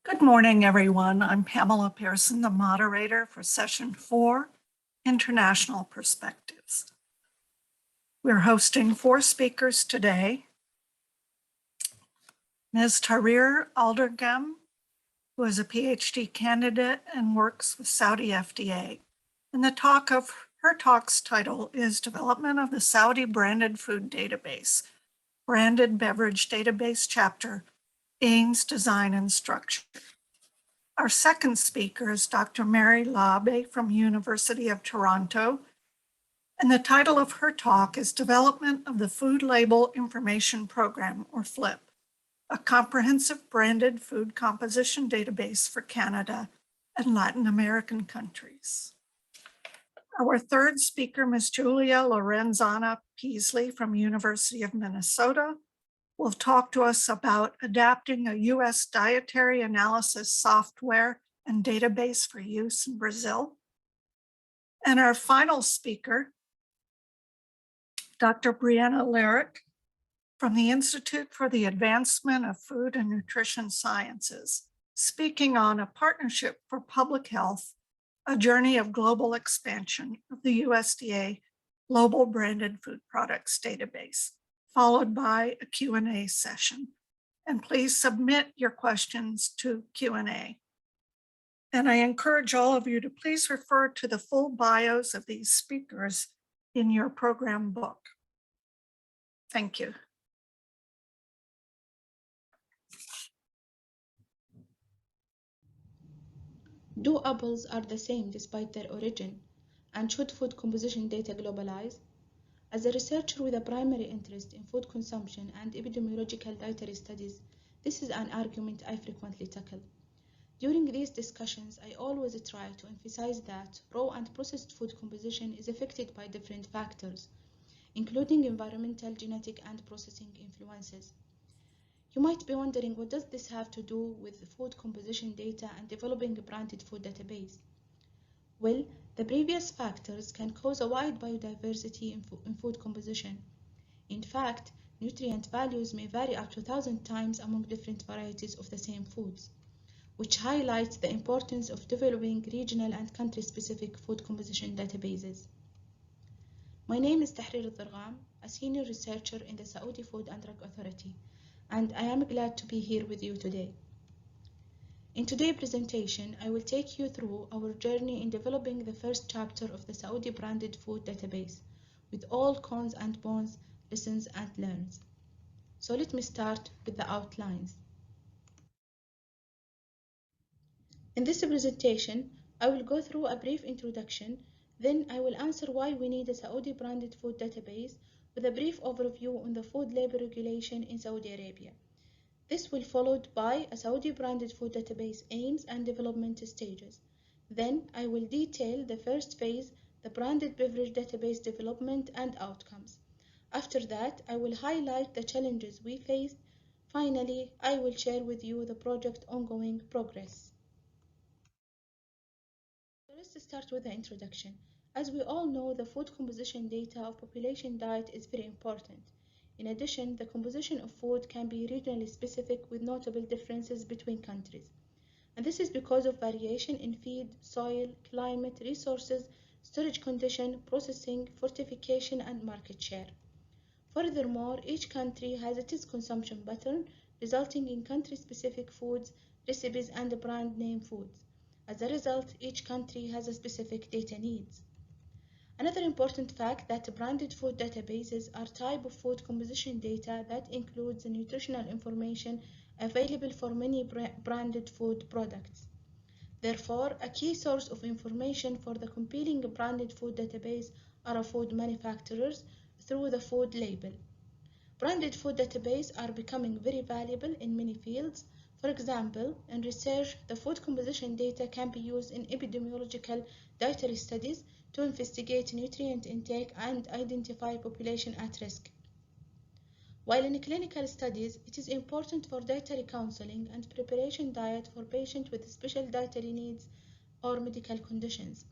Good morning, everyone. I'm Pamela Pehrsson, the moderator for Session 4, International Perspectives. We're hosting 4 speakers today. Ms. Tahrir Alderghem, who is a PhD candidate and works with Saudi FDA. And her talk's title is Development of the Saudi Branded Food Database, Branded Beverage Database Chapter, Aims, Design, and Structure. Our second speaker is Dr. Mary Labe from University of Toronto, and the title of her talk is Development of the Food Label Information Program, or FLIP, a comprehensive branded food composition database for Canada and Latin American countries. Our third speaker, Ms. Julia Lorenzana Peasley from University of Minnesota, will talk to us about adapting a U.S. dietary analysis software and database for use in Brazil. And our final speaker, Dr. Brianna Larrick from the Institute for the Advancement of Food and Nutrition Sciences, speaking on a partnership for public health, a journey of global expansion of the USDA Global Branded Food Products Database, followed by a Q&A session. And please submit your questions to Q&A. And I encourage all of you to please refer to the full bios of these speakers in your program book. Thank you. Do apples are the same despite their origin? And should food composition data globalize? As a researcher with a primary interest in food consumption and epidemiological dietary studies, this is an argument I frequently tackle. During these discussions, I always try to emphasize that raw and processed food composition is affected by different factors, including environmental, genetic, and processing influences. You might be wondering, what does this have to do with food composition data and developing a branded food database? Well, the previous factors can cause a wide biodiversity in food composition. In fact, nutrient values may vary up to 1,000 times among different varieties of the same foods, which highlights the importance of developing regional and country-specific food composition databases. My name is Tahrir Alderghem, a senior researcher in the Saudi Food and Drug Authority, and I am glad to be here with you today. In today's presentation, I will take you through our journey in developing the first chapter of the Saudi Branded Food Database, with all cons and bons, lessons and learns. So let me start with the outlines. In this presentation, I will go through a brief introduction, then I will answer why we need a Saudi Branded Food Database with a brief overview on the food label regulation in Saudi Arabia. This will be followed by a Saudi Branded Food Database aims and development stages. Then I will detail the first phase, the Branded Beverage Database development and outcomes. After that, I will highlight the challenges we faced. Finally, I will share with you the project ongoing progress. So let's start with the introduction. As we all know, the food composition data of population diet is very important. In addition, the composition of food can be regionally specific with notable differences between countries. And this is because of variation in feed, soil, climate, resources, storage condition, processing, fortification, and market share. Furthermore, each country has its consumption pattern, resulting in country-specific foods, recipes, and brand name foods. As a result, each country has a specific data needs. Another important fact that branded food databases are type of food composition data that includes the nutritional information available for many branded food products. Therefore, a key source of information for the compiling branded food database are food manufacturers through the food label. Branded food databases are becoming very valuable in many fields. For example, in research, the food composition data can be used in epidemiological dietary studies to investigate nutrient intake and identify population at risk. While in clinical studies, it is important for dietary counseling and preparation diet for patients with special dietary needs or medical conditions.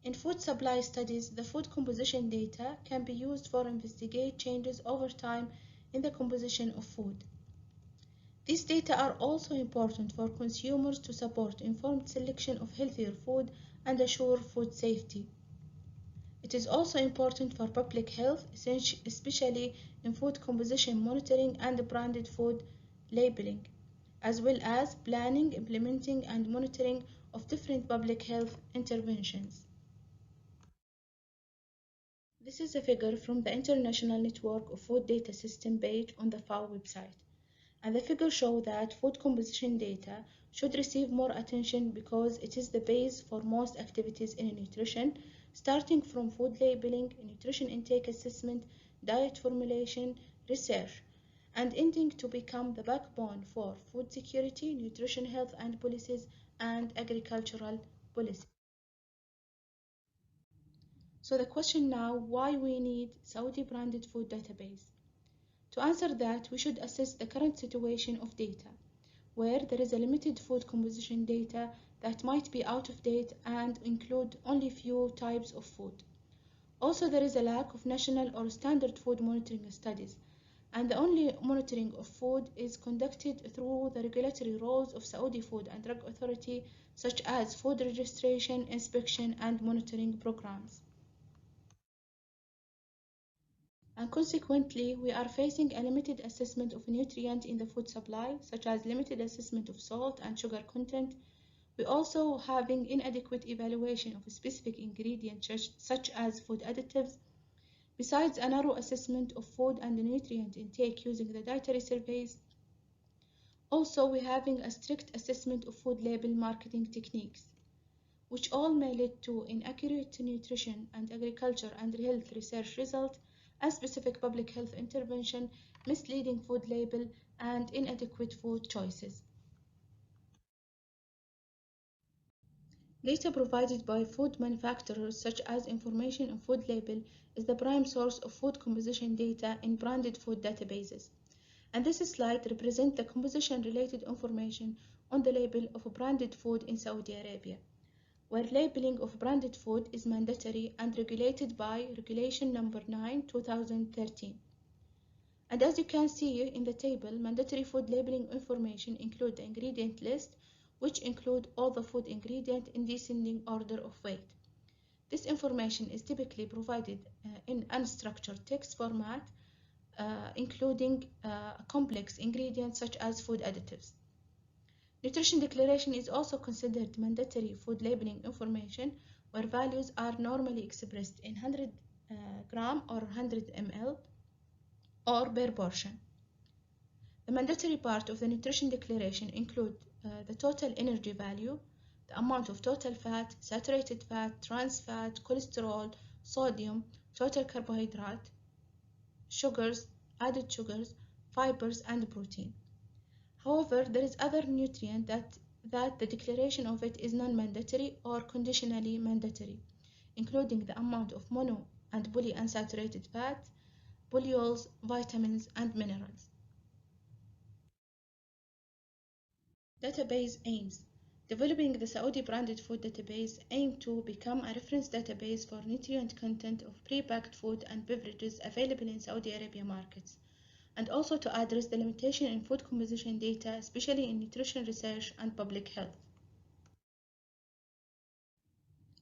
In food supply studies, the food composition data can be used for investigate changes over time in the composition of food. These data are also important for consumers to support informed selection of healthier food and assure food safety. It is also important for public health, especially in food composition monitoring and branded food labeling, as well as planning, implementing, and monitoring of different public health interventions. This is a figure from the International Network of Food Data System page on the FAO website. And the figures show that food composition data should receive more attention because it is the base for most activities in nutrition, starting from food labeling, nutrition intake assessment, diet formulation, research, and ending to become the backbone for food security, nutrition health and policies, and agricultural policies. So the question now, why we need Saudi branded food database? To answer that, we should assess the current situation of data, where there is a limited food composition data that might be out of date and include only few types of food. Also, there is a lack of national or standard food monitoring studies, and the only monitoring of food is conducted through the regulatory roles of Saudi Food and Drug Authority, such as food registration, inspection, and monitoring programs. And consequently, we are facing a limited assessment of nutrient in the food supply, such as limited assessment of salt and sugar content. We also having inadequate evaluation of specific ingredients such as food additives, besides a narrow assessment of food and nutrient intake using the dietary surveys. Also, we having a strict assessment of food label marketing techniques, which all may lead to inaccurate nutrition and agriculture and health research results, unspecific public health intervention, misleading food label, and inadequate food choices. Data provided by food manufacturers, such as information on food label, is the prime source of food composition data in branded food databases. And this slide represents the composition-related information on the label of branded food in Saudi Arabia, where labeling of branded food is mandatory and regulated by Regulation Number 9, 2013. And as you can see in the table, mandatory food labeling information include the ingredient list, which include all the food ingredient in descending order of weight. This information is typically provided in unstructured text format, including complex ingredients such as food additives. Nutrition declaration is also considered mandatory food labeling information, where values are normally expressed in 100 gram or 100 ml or per portion. The mandatory part of the nutrition declaration include the total energy value, the amount of total fat, saturated fat, trans fat, cholesterol, sodium, total carbohydrate, sugars, added sugars, fibers, and protein. However, there is other nutrient that the declaration of it is non-mandatory or conditionally mandatory, including the amount of mono and polyunsaturated fat, polyols, vitamins, and minerals. Database aims. Developing the Saudi branded food database aims to become a reference database for nutrient content of pre-packed food and beverages available in Saudi Arabia markets, and also to address the limitation in food composition data, especially in nutrition research and public health.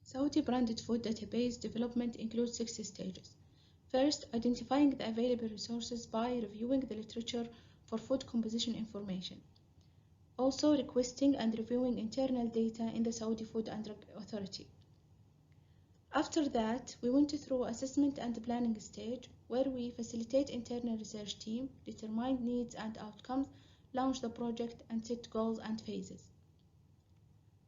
Saudi branded food database development includes 6 stages. First, identifying the available resources by reviewing the literature for food composition information. Also, requesting and reviewing internal data in the Saudi Food and Drug Authority. After that, we went through assessment and planning stage, where we facilitate internal research team, determine needs and outcomes, launch the project, and set goals and phases.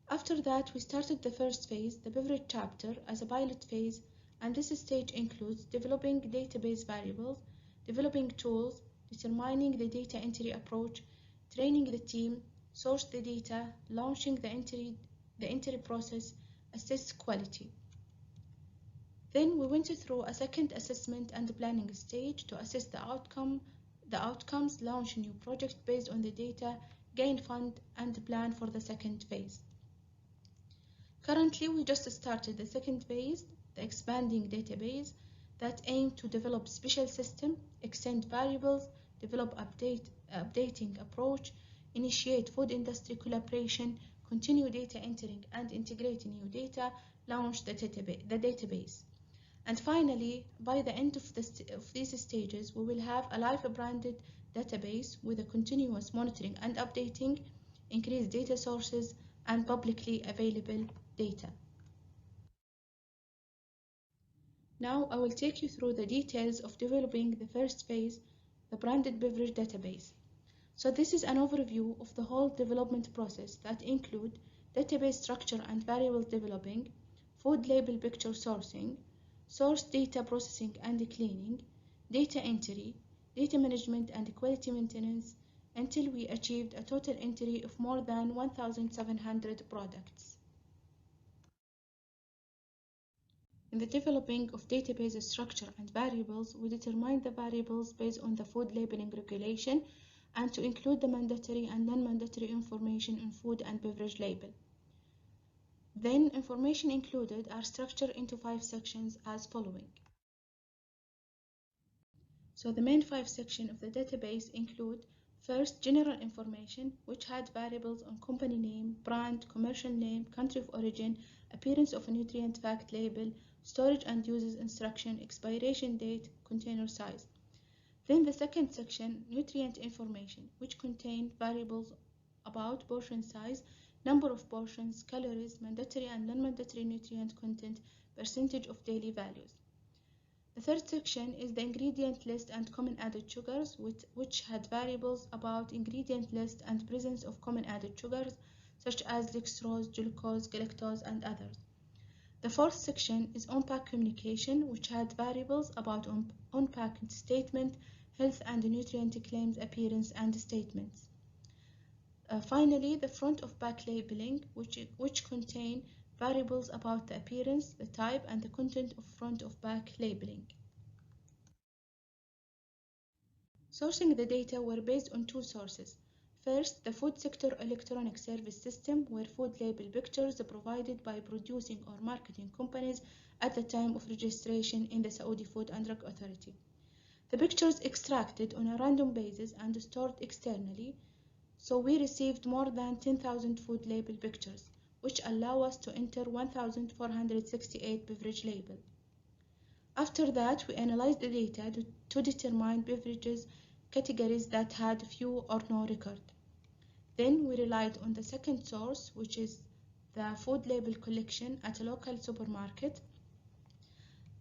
After that, we started the first phase, the beverage chapter, as a pilot phase, and this stage includes developing database variables, developing tools, determining the data entry approach, training the team, source the data, launching the entry process, assess quality. Then we went through a second assessment and planning stage to assess the outcomes, launch a new project based on the data, gain fund, and plan for the second phase. Currently, we just started the second phase, the expanding database, that aim to develop special system, extend variables, develop updating approach, initiate food industry collaboration, continue data entering and integrate new data, launch the database. And finally, by the end of these stages, we will have a live branded database with a continuous monitoring and updating, increased data sources, and publicly available data. Now I will take you through the details of developing the first phase, the branded beverage database. So this is an overview of the whole development process that include database structure and variable developing, food label picture sourcing, source data processing and cleaning, data entry, data management and quality maintenance, until we achieved a total entry of more than 1,700 products. In the developing of database structure and variables, we determine the variables based on the food labeling regulation and to include the mandatory and non-mandatory information in food and beverage label. Then, information included are structured into 5 sections as following. So the main 5 sections of the database include: first, general information, which had variables on company name, brand, commercial name, country of origin, appearance of a nutrient fact label, storage and uses instruction, expiration date, container size. Then the second section, nutrient information, which contained variables about portion size, number of portions, calories, mandatory and non-mandatory nutrient content, percentage of daily values. The third section is the ingredient list and common added sugars, which had variables about ingredient list and presence of common added sugars, such as dextrose, glucose, galactose, and others. The fourth section is on-pack communication, which had variables about on-pack statement, health and nutrient claims, appearance, and statements. Finally, the front of pack labeling, which contain variables about the appearance, the type, and the content of front of pack labeling. Sourcing the data were based on 2 sources. First, the food sector electronic service system, where food label pictures are provided by producing or marketing companies at the time of registration in the Saudi Food and Drug Authority. The pictures extracted on a random basis and stored externally, so we received more than 10,000 food label pictures, which allow us to enter 1,468 beverage labels. After that, we analyzed the data to determine beverages categories that had few or no record. Then we relied on the second source, which is the food label collection at a local supermarket,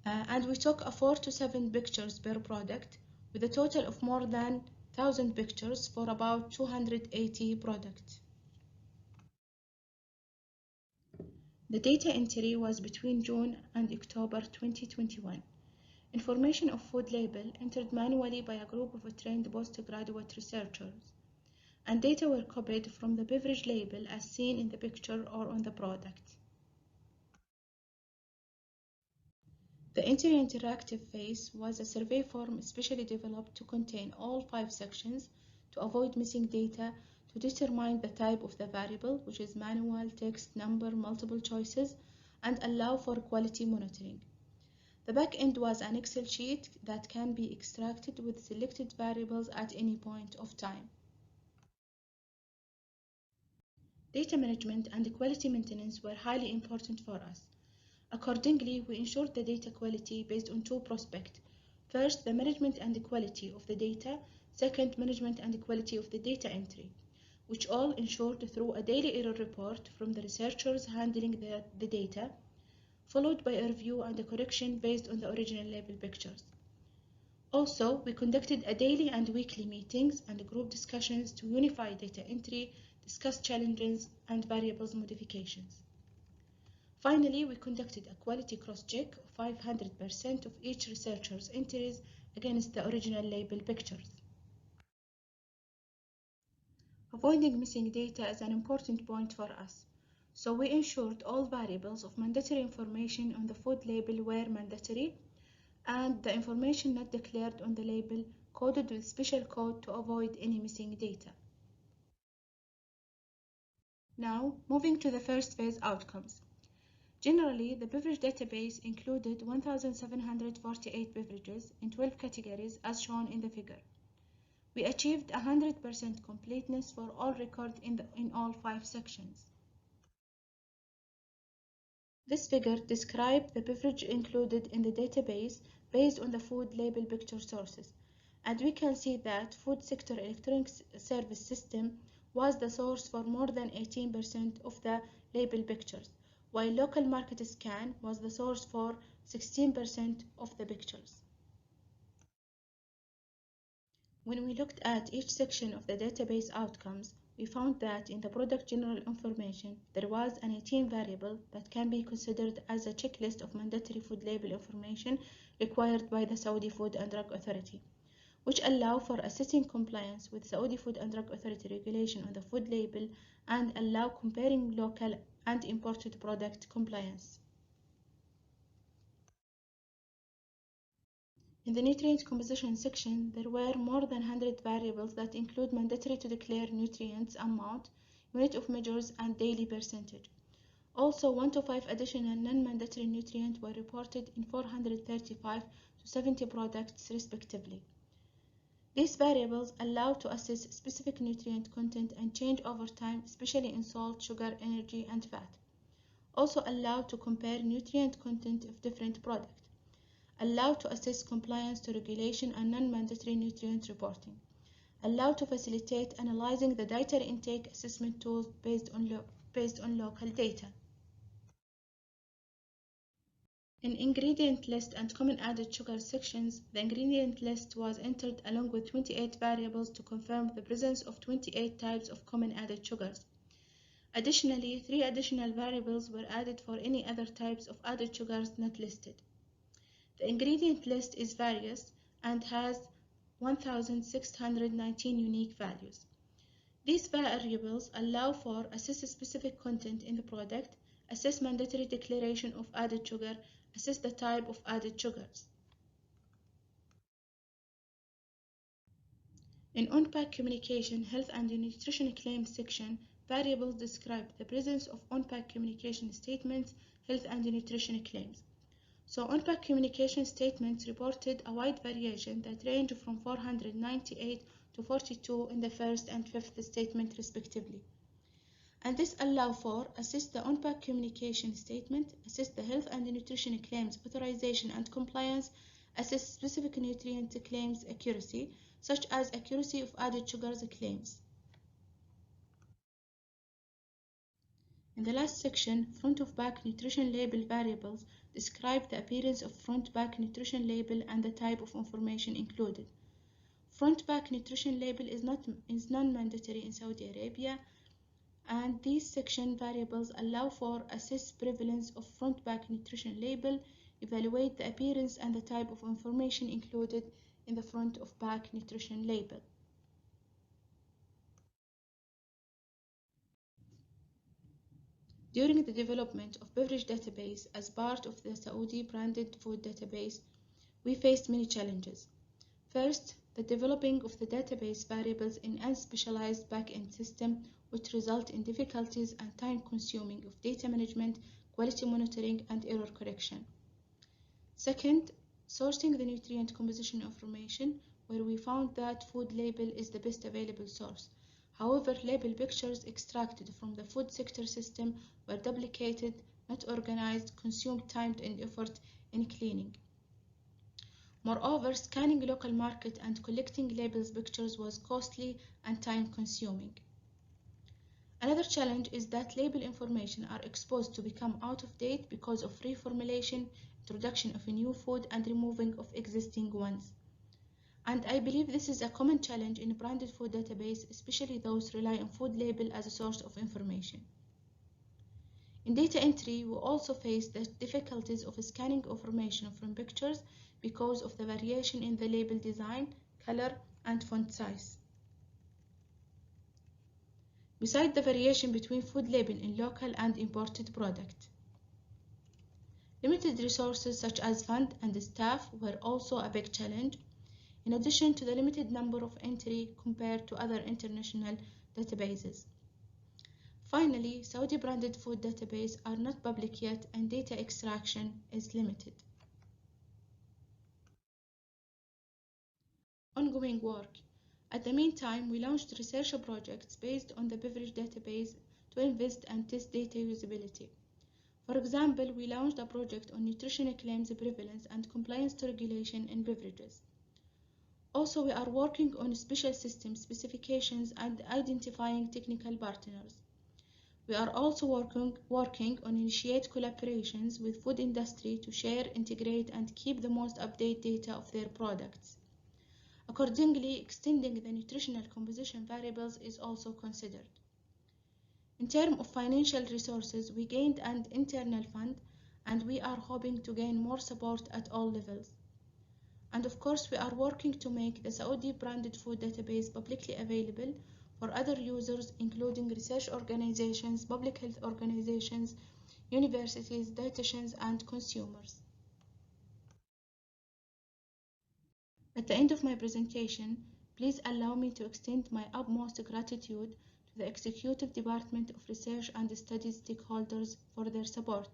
and we took 4 to 7 pictures per product, with a total of more than 1,000 pictures for about 280 products. The data entry was between June and October 2021. Information of food label entered manually by a group of trained postgraduate researchers, and data were copied from the beverage label as seen in the picture or on the product. The entry interactive phase was a survey form specially developed to contain all 5 sections to avoid missing data, to determine the type of the variable, which is manual, text, number, multiple choices, and allow for quality monitoring. The back end was an Excel sheet that can be extracted with selected variables at any point of time. Data management and quality maintenance were highly important for us. Accordingly, we ensured the data quality based on 2 prospects. First, the management and the quality of the data. Second, management and the quality of the data entry, which all ensured through a daily error report from the researchers handling the data, followed by a review and a correction based on the original label pictures. Also, we conducted a daily and weekly meetings and group discussions to unify data entry, discuss challenges and variables modifications. Finally, we conducted a quality cross-check of 500% of each researcher's entries against the original label pictures. Avoiding missing data is an important point for us, so we ensured all variables of mandatory information on the food label were mandatory, and the information not declared on the label coded with special code to avoid any missing data. Now, moving to the first phase outcomes. Generally, the beverage database included 1,748 beverages in 12 categories as shown in the figure. We achieved 100% completeness for all records in all 5 sections. This figure describes the beverage included in the database based on the food label picture sources, and we can see that food sector electronic service system was the source for more than 18% of the label pictures, while local market scan was the source for 16% of the pictures. When we looked at each section of the database outcomes, we found that in the product general information, there was an 18 variable that can be considered as a checklist of mandatory food label information required by the Saudi Food and Drug Authority, which allow for assessing compliance with Saudi Food and Drug Authority regulation on the food label and allow comparing local and imported product compliance. In the nutrient composition section, there were more than 100 variables that include mandatory to declare nutrients amount, unit of measures, and daily percentage. Also, 1 to 5 additional non-mandatory nutrients were reported in 435 to 70 products respectively. These variables allow to assess specific nutrient content and change over time, especially in salt, sugar, energy, and fat. Also allow to compare nutrient content of different products. Allow to assess compliance to regulation and non-mandatory nutrient reporting. Allow to facilitate analyzing the dietary intake assessment tools based on local data. In ingredient list and common added sugar sections, the ingredient list was entered along with 28 variables to confirm the presence of 28 types of common added sugars. Additionally, 3 additional variables were added for any other types of added sugars not listed. The ingredient list is various and has 1,619 unique values. These variables allow for assess specific content in the product, assess mandatory declaration of added sugar, assess the type of added sugars. In on-pack communication, health and nutrition claims section, variables describe the presence of on-pack communication statements, health and nutrition claims. So on-pack communication statements reported a wide variation that ranged from 498 to 42 in the first and fifth statement respectively. And this allows for assess the on-pack communication statement, assess the health and nutrition claims authorization and compliance, assess specific nutrient claims accuracy, such as accuracy of added sugars claims. In the last section, front-of-pack nutrition label variables describe the appearance of front-pack nutrition label and the type of information included. Front-pack nutrition label is non-mandatory in Saudi Arabia, and these section variables allow for assess prevalence of front-pack nutrition label, evaluate the appearance and the type of information included in the front-of-pack nutrition label. During the development of beverage database as part of the Saudi branded food database, we faced many challenges. First, the developing of the database variables in unspecialized back-end system, which result in difficulties and time consuming of data management, quality monitoring, and error correction. Second, sourcing the nutrient composition information, where we found that food label is the best available source. However, label pictures extracted from the food sector system were duplicated, not organized, consumed time and effort in cleaning. Moreover, scanning local market and collecting labels pictures was costly and time consuming. Another challenge is that label information are exposed to become out of date because of reformulation, introduction of a new food, and removing of existing ones. And I believe this is a common challenge in a branded food database, especially those rely on food label as a source of information. In data entry, we also face the difficulties of scanning information from pictures because of the variation in the label design, color, and font size. Besides the variation between food label in local and imported product. Limited resources such as fund and staff were also a big challenge, in addition to the limited number of entry compared to other international databases. Finally, Saudi branded food databases are not public yet and data extraction is limited. Ongoing work. At the meantime, we launched research projects based on the beverage database to invest and test data usability. For example, we launched a project on nutritional claims prevalence and compliance to regulation in beverages. Also, we are working on special system specifications and identifying technical partners. We are also working on initiate collaborations with food industry to share, integrate, and keep the most updated data of their products. Accordingly, extending the nutritional composition variables is also considered. In terms of financial resources, we gained an internal fund, and we are hoping to gain more support at all levels. And of course, we are working to make the Saudi branded food database publicly available for other users, including research organizations, public health organizations, universities, dietitians, and consumers. At the end of my presentation, please allow me to extend my utmost gratitude to the Executive Department of Research and Studies stakeholders for their support,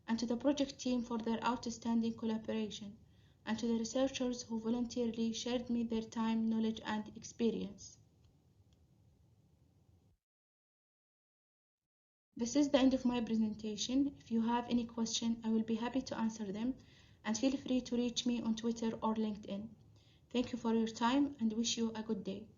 and to the project team for their outstanding collaboration, and to the researchers who voluntarily shared me their time, knowledge, and experience. This is the end of my presentation. If you have any question, I will be happy to answer them, and feel free to reach me on Twitter or LinkedIn. Thank you for your time and wish you a good day.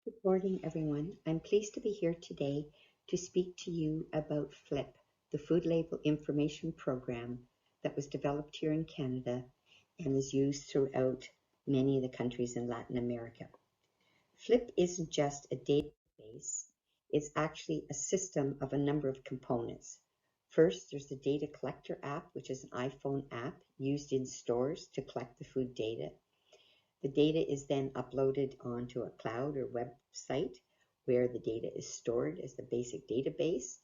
Good morning, everyone. I'm pleased to be here today to speak to you about FLIP, the Food Label Information Program that was developed here in Canada and is used throughout many of the countries in Latin America. FLIP isn't just a database, it's actually a system of a number of components. First, there's the Data Collector app, which is an iPhone app used in stores to collect the food data. The data is then uploaded onto a cloud or website where the data is stored as the basic database.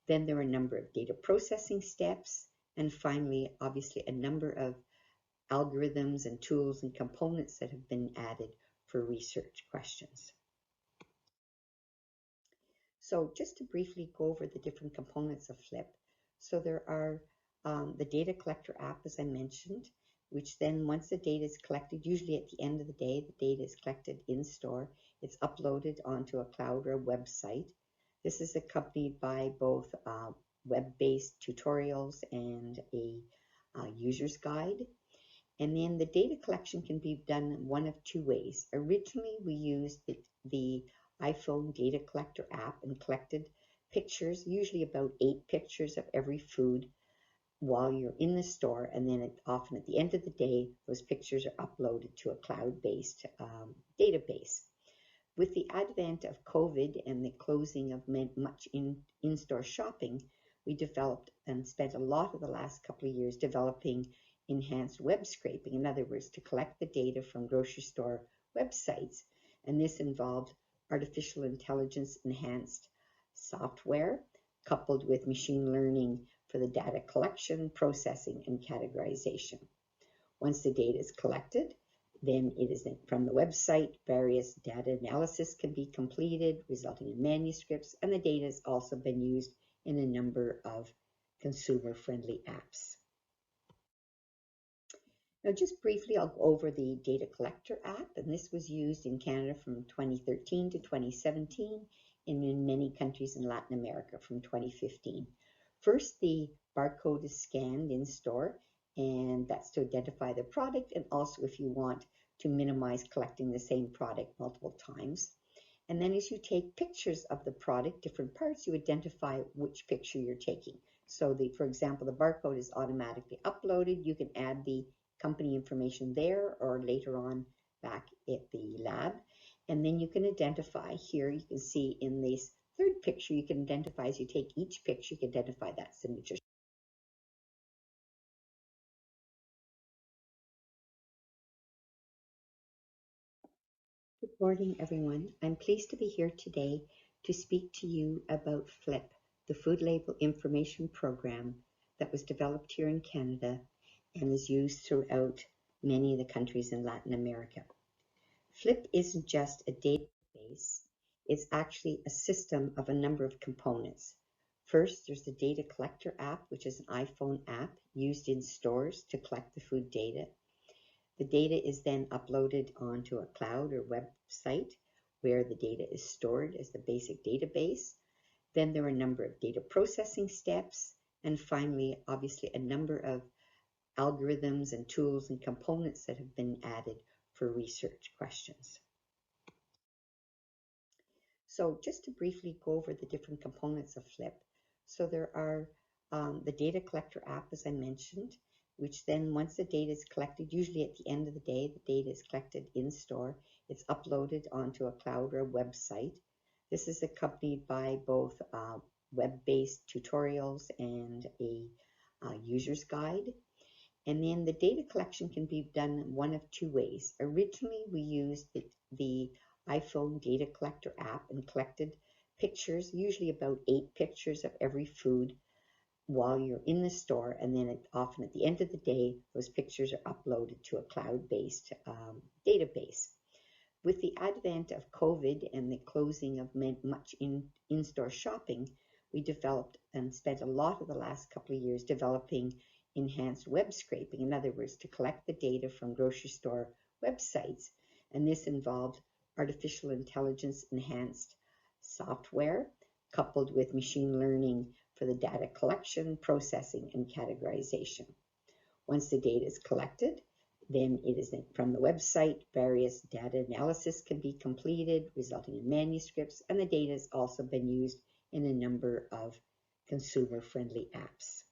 Then there are a number of data processing steps. And finally, obviously, a number of algorithms and tools and components that have been added for research questions. So just to briefly go over the different components of FLIP. So there are the Data Collector app, as I mentioned, which then once the data is collected, usually at the end of the day, the data is collected in store. It's uploaded onto a cloud or a website. This is accompanied by both web-based tutorials and a user's guide. And then the data collection can be done one of two ways. Originally, we used the iPhone Data Collector app and collected pictures, usually about 8 pictures of every food while you're in the store, and then often at the end of the day, those pictures are uploaded to a cloud-based database. With the advent of COVID and the closing of much in-store shopping, we developed and spent a lot of the last couple of years developing enhanced web scraping, in other words, to collect the data from grocery store websites. And this involved artificial intelligence enhanced software coupled with machine learning for the data collection, processing, and categorization. Once the data is collected, then it is from the website, various data analysis can be completed, resulting in manuscripts, and the data has also been used in a number of consumer-friendly apps. Now, just briefly, I'll go over the Data Collector app, and this was used in Canada from 2013 to 2017, and in many countries in Latin America from 2015. First, the barcode is scanned in store, and that's to identify the product, and also if you want to minimize collecting the same product multiple times. And then as you take pictures of the product, different parts, you identify which picture you're taking. So for example, the barcode is automatically uploaded. You can add the company information there or later on back at the lab. And then you can identify here, you can see in this third picture, you can identify as you take each picture, you can identify that signature. Good morning, everyone. I'm pleased to be here today to speak to you about FLIP, the Food Label Information Program that was developed here in Canada and is used throughout many of the countries in Latin America. FLIP isn't just a database, it's actually a system of a number of components. First, there's the Data Collector app, which is an iPhone app used in stores to collect the food data. The data is then uploaded onto a cloud or website where the data is stored as the basic database. Then there are a number of data processing steps. And finally, obviously, a number of algorithms and tools and components that have been added for research questions. So just to briefly go over the different components of FLIP. So there are the Data Collector app, as I mentioned, which then once the data is collected, usually at the end of the day, the data is collected in store. It's uploaded onto a cloud or a website. This is accompanied by both web-based tutorials and a user's guide. And then the data collection can be done one of two ways. Originally, we used the iPhone Data Collector app and collected pictures, usually about 8 pictures of every food while you're in the store. And then often at the end of the day, those pictures are uploaded to a cloud-based database. With the advent of COVID and the closing of much in-store shopping, we developed and spent a lot of the last couple of years developing enhanced web scraping. In other words, to collect the data from grocery store websites. And this involved artificial intelligence enhanced software coupled with machine learning for the data collection, processing, and categorization. Once the data is collected, then it is from the website, various data analysis can be completed, resulting in manuscripts, and the data has also been used in a number of consumer-friendly apps.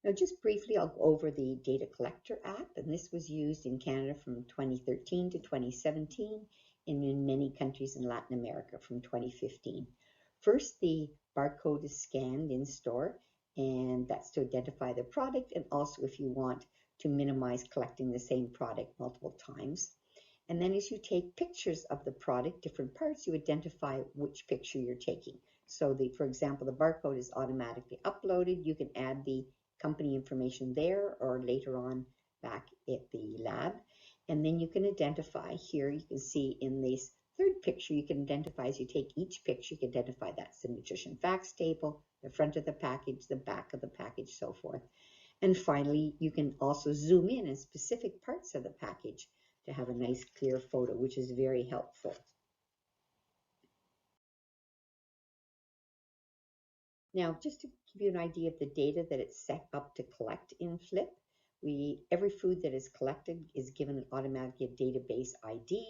Now, just briefly, I'll go over the Data Collector app, and this was used in Canada from 2013 to 2017, and in many countries in Latin America from 2015. First, the barcode is scanned in store, and that's to identify the product, and also if you want to minimize collecting the same product multiple times. And then as you take pictures of the product, different parts, you identify which picture you're taking. So for example, the barcode is automatically uploaded. You can add the company information there or later on back at the lab. And then you can identify here, you can see in this third picture, you can identify as you take each picture, you can identify that's the nutrition facts table, the front of the package, the back of the package, so forth. And finally, you can also zoom in specific parts of the package to have a nice clear photo, which is very helpful. Now, just to give you an idea of the data that it's set up to collect in FLIP, every food that is collected is given an automatically a database ID.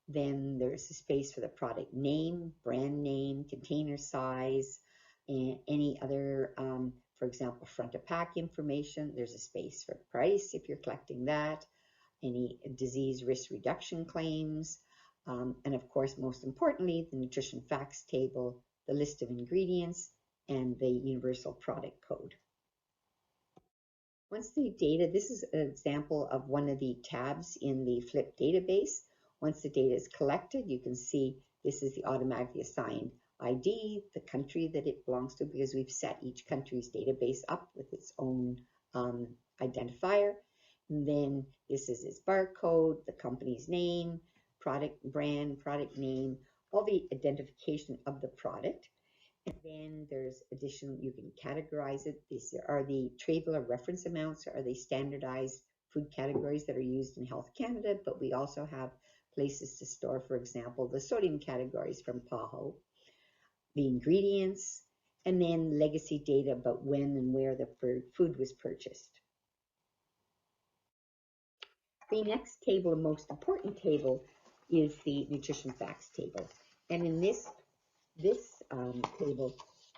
Then there's a space for the product name, brand name, container size, and any other, for example, front of pack information. There's a space for price if you're collecting that, any disease risk reduction claims, and of course, most importantly, the nutrition facts table, the list of ingredients, and the universal product code. Once the data, this is an example of one of the tabs in the FLIP database. Once the data is collected, you can see this is the automatically assigned ID, the country that it belongs to, because we've set each country's database up with its own identifier. And then this is its barcode, the company's name, product brand, product name, all the identification of the product. And then there's additional, you can categorize it. These are the Traveler reference amounts, are they standardized food categories that are used in Health Canada, but we also have places to store, for example, the sodium categories from PAHO, the ingredients, and then legacy data about when and where the food was purchased. The next table, the most important table, is the nutrition facts table. And in this table,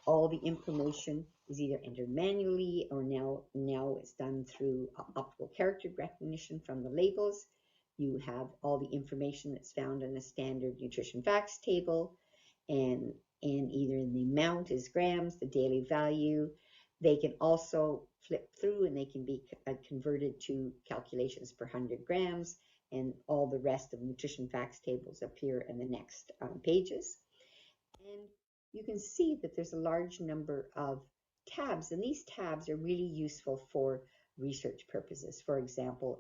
all the information is either entered manually or now it's done through optical character recognition from the labels. You have all the information that's found in a standard nutrition facts table, and either in the amount is grams, the daily value. They can also flip through and they can be converted to calculations per 100 grams, and all the rest of nutrition facts tables appear in the next pages. And you can see that there's a large number of tabs, and these tabs are really useful for research purposes, for example,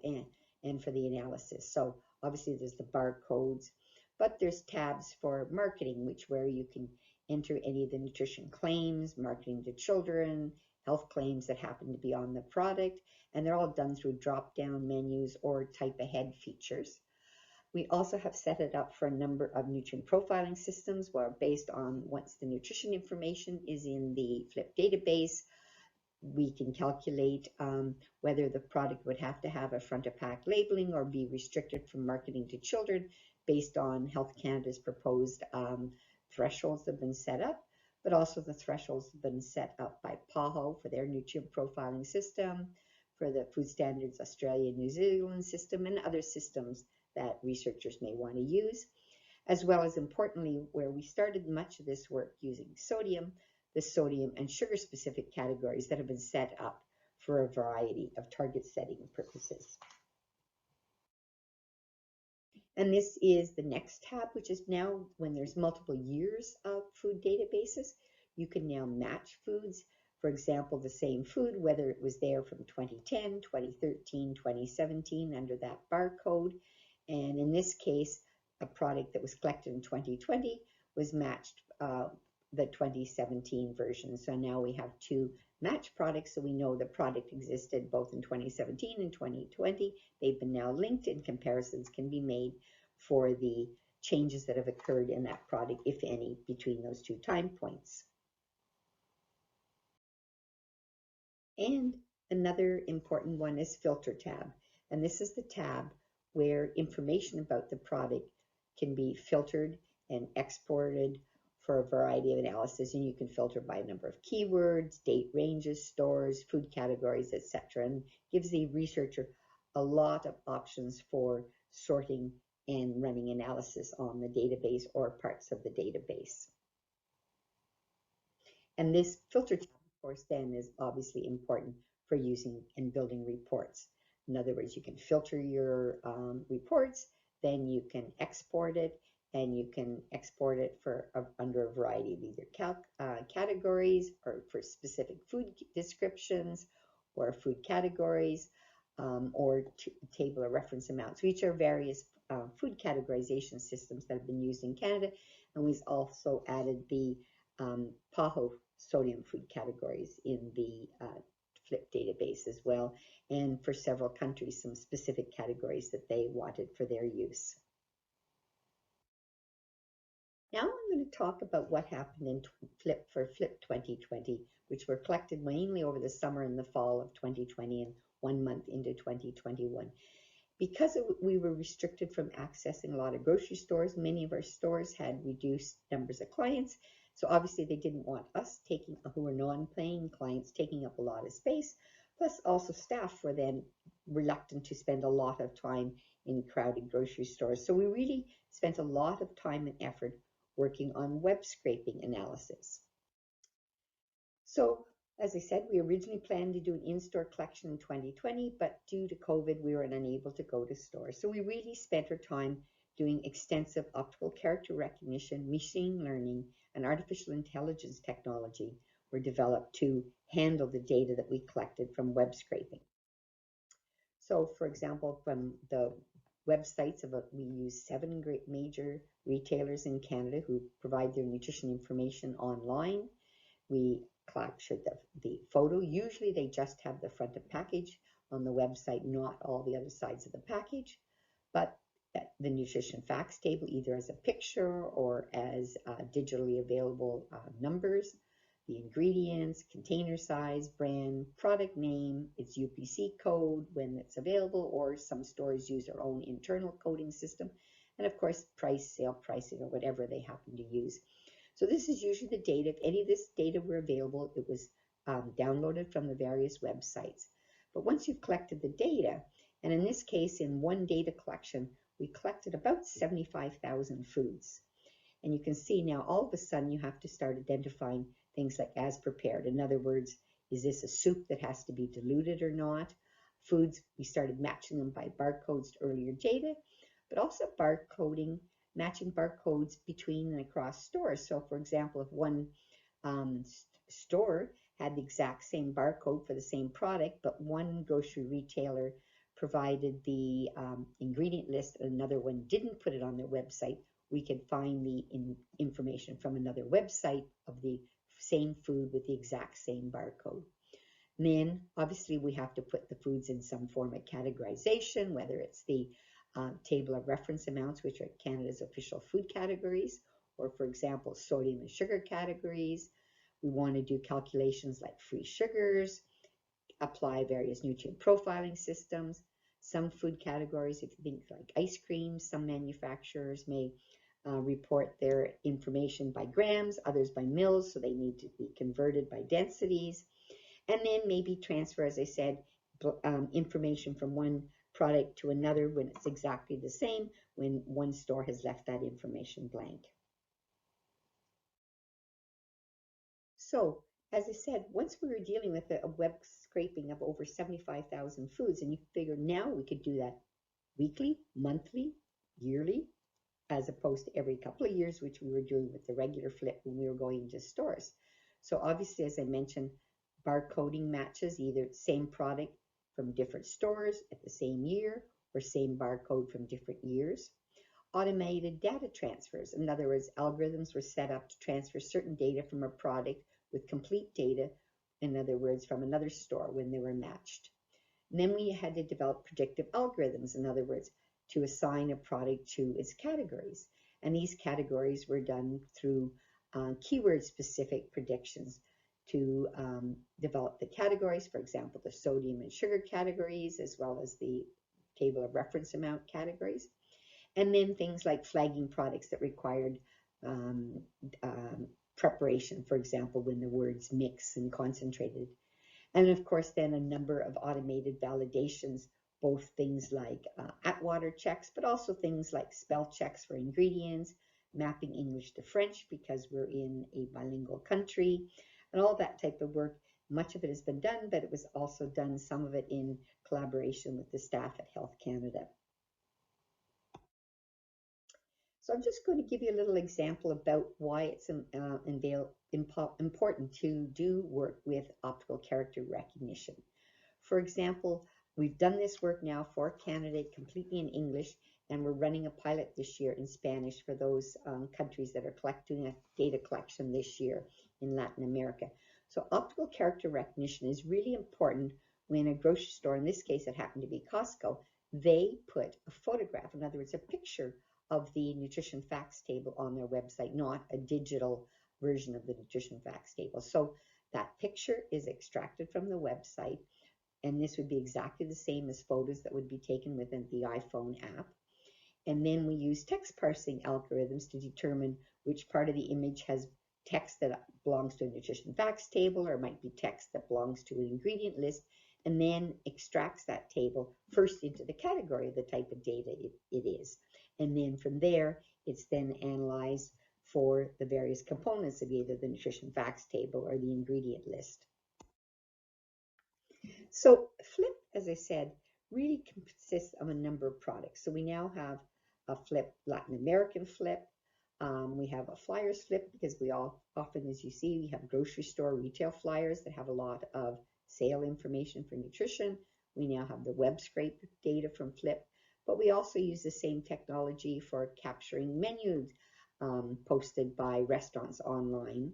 and for the analysis. So obviously there's the barcodes, but there's tabs for marketing, where you can enter any of the nutrition claims, marketing to children, health claims that happen to be on the product, and they're all done through drop-down menus or type ahead features. We also have set it up for a number of nutrient profiling systems where based on once the nutrition information is in the FLIP database, we can calculate whether the product would have to have a front of pack labeling or be restricted from marketing to children based on Health Canada's proposed thresholds that have been set up, but also the thresholds have been set up by PAHO for their nutrient profiling system, for the Food Standards Australia New Zealand system, and other systems that researchers may want to use, as well as importantly, where we started much of this work using sodium, the sodium and sugar specific categories that have been set up for a variety of target setting purposes. And this is the next tab, which is now when there's multiple years of food databases, you can now match foods. For example, the same food, whether it was there from 2010, 2013, 2017 under that barcode. And in this case, a product that was collected in 2020 was matched the 2017 version. So now we have two match products, so we know the product existed both in 2017 and 2020. They've been now linked, and comparisons can be made for the changes that have occurred in that product, if any, between those two time points. And another important one is Filter tab. And this is the tab where information about the product can be filtered and exported for a variety of analysis, and you can filter by a number of keywords, date ranges, stores, food categories, etc., and gives the researcher a lot of options for sorting and running analysis on the database or parts of the database. And this filter tab, of course, then is obviously important for using and building reports. In other words, you can filter your reports, then you can export it, and you can export it for under a variety of either categories or for specific food descriptions or food categories or table of reference amounts, which are various food categorization systems that have been used in Canada. And we've also added the PAHO sodium food categories in the FLIP database as well, and for several countries, some specific categories that they wanted for their use. Now I'm going to talk about what happened in FLIP 2020, which were collected mainly over the summer and the fall of 2020 and 1 month into 2021. Because we were restricted from accessing a lot of grocery stores, many of our stores had reduced numbers of clients. So obviously they didn't want us who were non-paying clients taking up a lot of space. Plus also staff were then reluctant to spend a lot of time in crowded grocery stores. So we really spent a lot of time and effort working on web scraping analysis. So as I said, we originally planned to do an in-store collection in 2020, but due to COVID, we were unable to go to stores. So we really spent our time doing extensive optical character recognition, machine learning, and artificial intelligence technology were developed to handle the data that we collected from web scraping. So for example, from the websites we use 7 great major retailers in Canada who provide their nutrition information online. We captured the photo. Usually they just have the front of package on the website, not all the other sides of the package, but the nutrition facts table either as a picture or as digitally available numbers, the ingredients, container size, brand, product name, its UPC code when it's available, or some stores use their own internal coding system, and of course price, sale pricing, or whatever they happen to use. So this is usually the data. If any of this data were available, it was downloaded from the various websites. But once you've collected the data, and in this case, in one data collection, we collected about 75,000 foods. And you can see now all of a sudden you have to start identifying things like as prepared. In other words, is this a soup that has to be diluted or not? Foods, we started matching them by barcodes to earlier data, but also barcoding, matching barcodes between and across stores. So for example, if one store had the exact same barcode for the same product, but one grocery retailer provided the ingredient list and another one didn't put it on their website, we could find the information from another website of the same food with the exact same barcode. And then obviously we have to put the foods in some form of categorization, whether it's the table of reference amounts, which are Canada's official food categories, or for example, sodium and sugar categories. We want to do calculations like free sugars, apply various nutrient profiling systems. Some food categories, if you think like ice cream, some manufacturers may report their information by grams, others by mils, so they need to be converted by densities. And then maybe transfer, as I said, information from one product to another when it's exactly the same, when one store has left that information blank. So, as I said, once we were dealing with a web scraping of over 75,000 foods, and you figure now we could do that weekly, monthly, yearly, as opposed to every couple of years, which we were doing with the regular flip when we were going to stores. So obviously, as I mentioned, barcoding matches either same product from different stores at the same year or same barcode from different years. Automated data transfers. In other words, algorithms were set up to transfer certain data from a product with complete data, in other words, from another store when they were matched. And then we had to develop predictive algorithms, in other words, to assign a product to its categories. And these categories were done through keyword-specific predictions to develop the categories, for example, the sodium and sugar categories, as well as the table of reference amount categories. And then things like flagging products that required preparation, for example, when the words mix and concentrated. And of course, then a number of automated validations, both things like Atwater checks, but also things like spell checks for ingredients, mapping English to French because we're in a bilingual country, and all that type of work. Much of it has been done, but it was also done, some of it in collaboration with the staff at Health Canada. So I'm just going to give you a little example about why it's important to do work with optical character recognition. For example, we've done this work now for Canada completely in English, and we're running a pilot this year in Spanish for those countries that are doing a data collection this year in Latin America. So optical character recognition is really important when a grocery store, in this case it happened to be Costco, they put a photograph, in other words, a picture of the nutrition facts table on their website, not a digital version of the nutrition facts table. So that picture is extracted from the website, and this would be exactly the same as photos that would be taken within the iPhone app. And then we use text parsing algorithms to determine which part of the image has text that belongs to a nutrition facts table, or might be text that belongs to an ingredient list, and then extracts that table first into the category of the type of data it is. And then from there, it's then analyzed for the various components of either the nutrition facts table or the ingredient list. So Flip, as I said, really consists of a number of products. So we now have a Flip Latin American Flip. We have a flyers Flip because we all often, as you see, we have grocery store retail flyers that have a lot of sale information for nutrition. We now have the web scrape data from Flip, but we also use the same technology for capturing menus posted by restaurants online.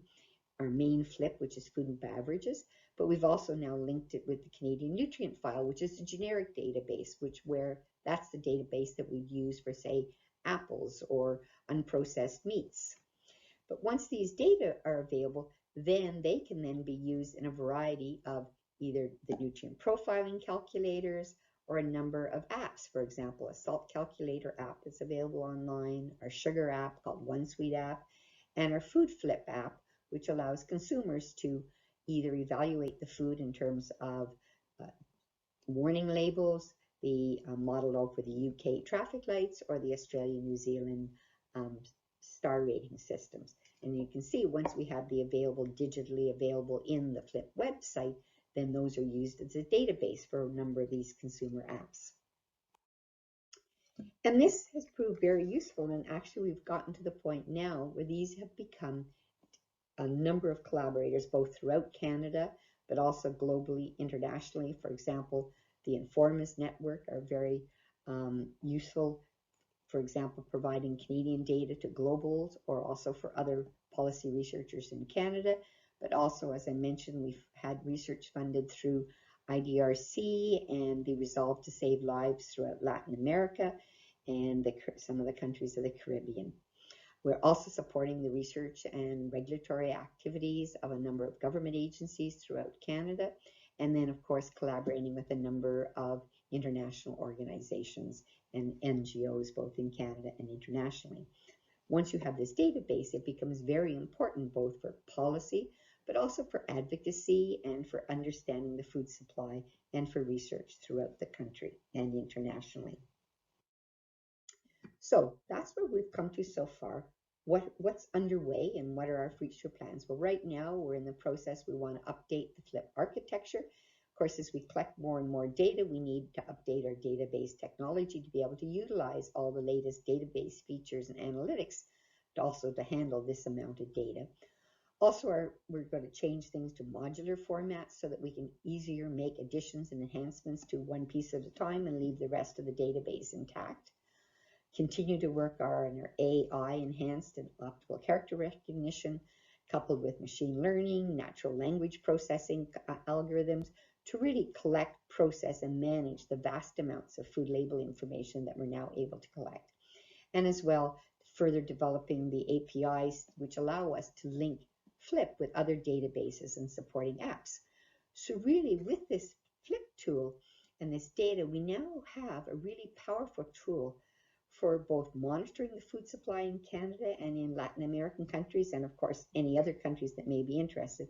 Our main Flip, which is food and beverages, but we've also now linked it with the Canadian Nutrient File, which is a generic database, that's the database that we'd use for, say, apples or unprocessed meats. But once these data are available, then they can then be used in a variety of either the nutrient profiling calculators or a number of apps. For example, a salt calculator app that's available online, our sugar app called OneSweet app, and our food Flip app, which allows consumers to either evaluate the food in terms of warning labels, the model over the UK traffic lights, or the Australia-New Zealand star rating systems. And you can see once we have the digitally available in the Flip website, then those are used as a database for a number of these consumer apps. And this has proved very useful, and actually we've gotten to the point now where these have become a number of collaborators both throughout Canada, but also globally, internationally. For example, the Informis Network are very useful for example, providing Canadian data to globals or also for other policy researchers in Canada. But also, as I mentioned, we've had research funded through IDRC and the Resolve to Save Lives throughout Latin America and some of the countries of the Caribbean. We're also supporting the research and regulatory activities of a number of government agencies throughout Canada, and then, of course, collaborating with a number of international organizations and NGOs, both in Canada and internationally. Once you have this database, it becomes very important both for policy, but also for advocacy and for understanding the food supply and for research throughout the country and internationally. So that's where we've come to so far. What's underway and what are our future plans? Well, right now we're in the process. We want to update the FLIP architecture. Of course, as we collect more and more data, we need to update our database technology to be able to utilize all the latest database features and analytics to handle this amount of data. Also, we're going to change things to modular formats so that we can easier make additions and enhancements to one piece at a time and leave the rest of the database intact. Continue to work on our AI enhanced and optical character recognition, coupled with machine learning, natural language processing algorithms to really collect, process, and manage the vast amounts of food label information that we're now able to collect. And as well, further developing the APIs which allow us to link FLIP with other databases and supporting apps. So really, with this FLIP tool and this data, we now have a really powerful tool for both monitoring the food supply in Canada and in Latin American countries, and of course any other countries that may be interested,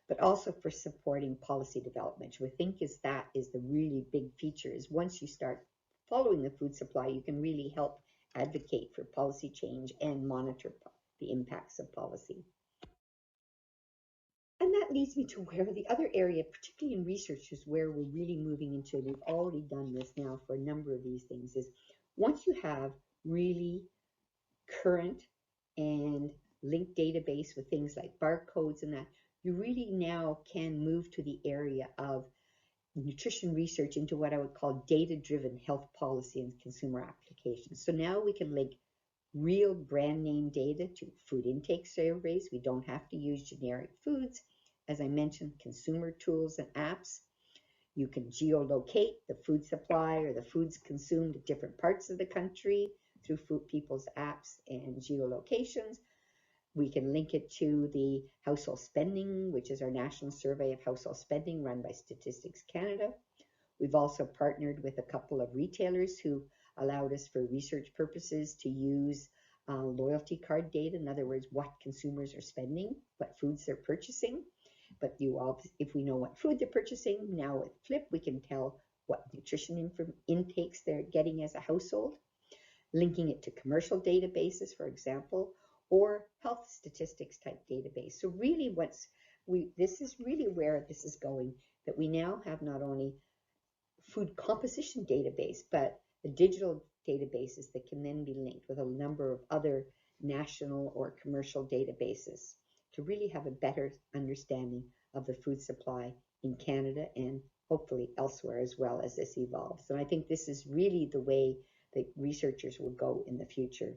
but also for supporting policy development, which we think that is the really big feature, is once you start following the food supply, you can really help advocate for policy change and monitor the impacts of policy. And that leads me to where the other area, particularly in research, is where we're really moving into. We've already done this now for a number of these things, is once you have really current and linked database with things like barcodes and that, you really now can move to the area of nutrition research into what I would call data-driven health policy and consumer applications. So now we can link real brand name data to food intake surveys. We don't have to use generic foods. As I mentioned, consumer tools and apps. You can geolocate the food supply or the foods consumed at different parts of the country through people's apps and geolocations. We can link it to the household spending, which is our national survey of household spending run by Statistics Canada. We've also partnered with a couple of retailers who allowed us for research purposes to use loyalty card data. In other words, what consumers are spending, what foods they're purchasing. But if we know what food they're purchasing, now with FLIP, we can tell what nutrition intakes they're getting as a household, linking it to commercial databases, for example, or health statistics type database. So really this is really where this is going, that we now have not only food composition database, but the digital databases that can then be linked with a number of other national or commercial databases to really have a better understanding of the food supply in Canada and hopefully elsewhere as well as this evolves. And I think this is really the way that researchers will go in the future.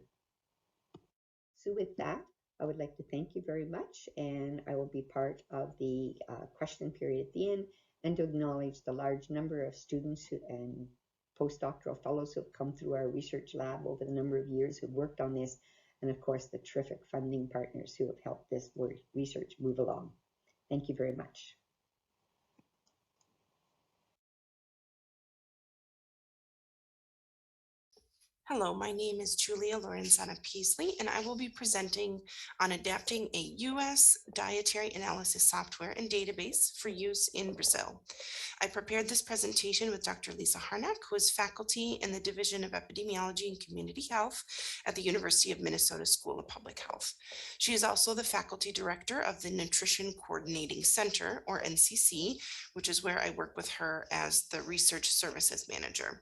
So with that, I would like to thank you very much, and I will be part of the question period at the end, and to acknowledge the large number of students and postdoctoral fellows who have come through our research lab over the number of years who've worked on this, and of course the terrific funding partners who have helped this research move along. Thank you very much. Hello, my name is Julia Lorenzana Peasley, and I will be presenting on adapting a U.S. dietary analysis software and database for use in Brazil. I prepared this presentation with Dr. Lisa Harnack, who is faculty in the Division of Epidemiology and Community Health at the University of Minnesota School of Public Health. She is also the faculty director of the Nutrition Coordinating Center, or NCC, which is where I work with her as the Research Services Manager.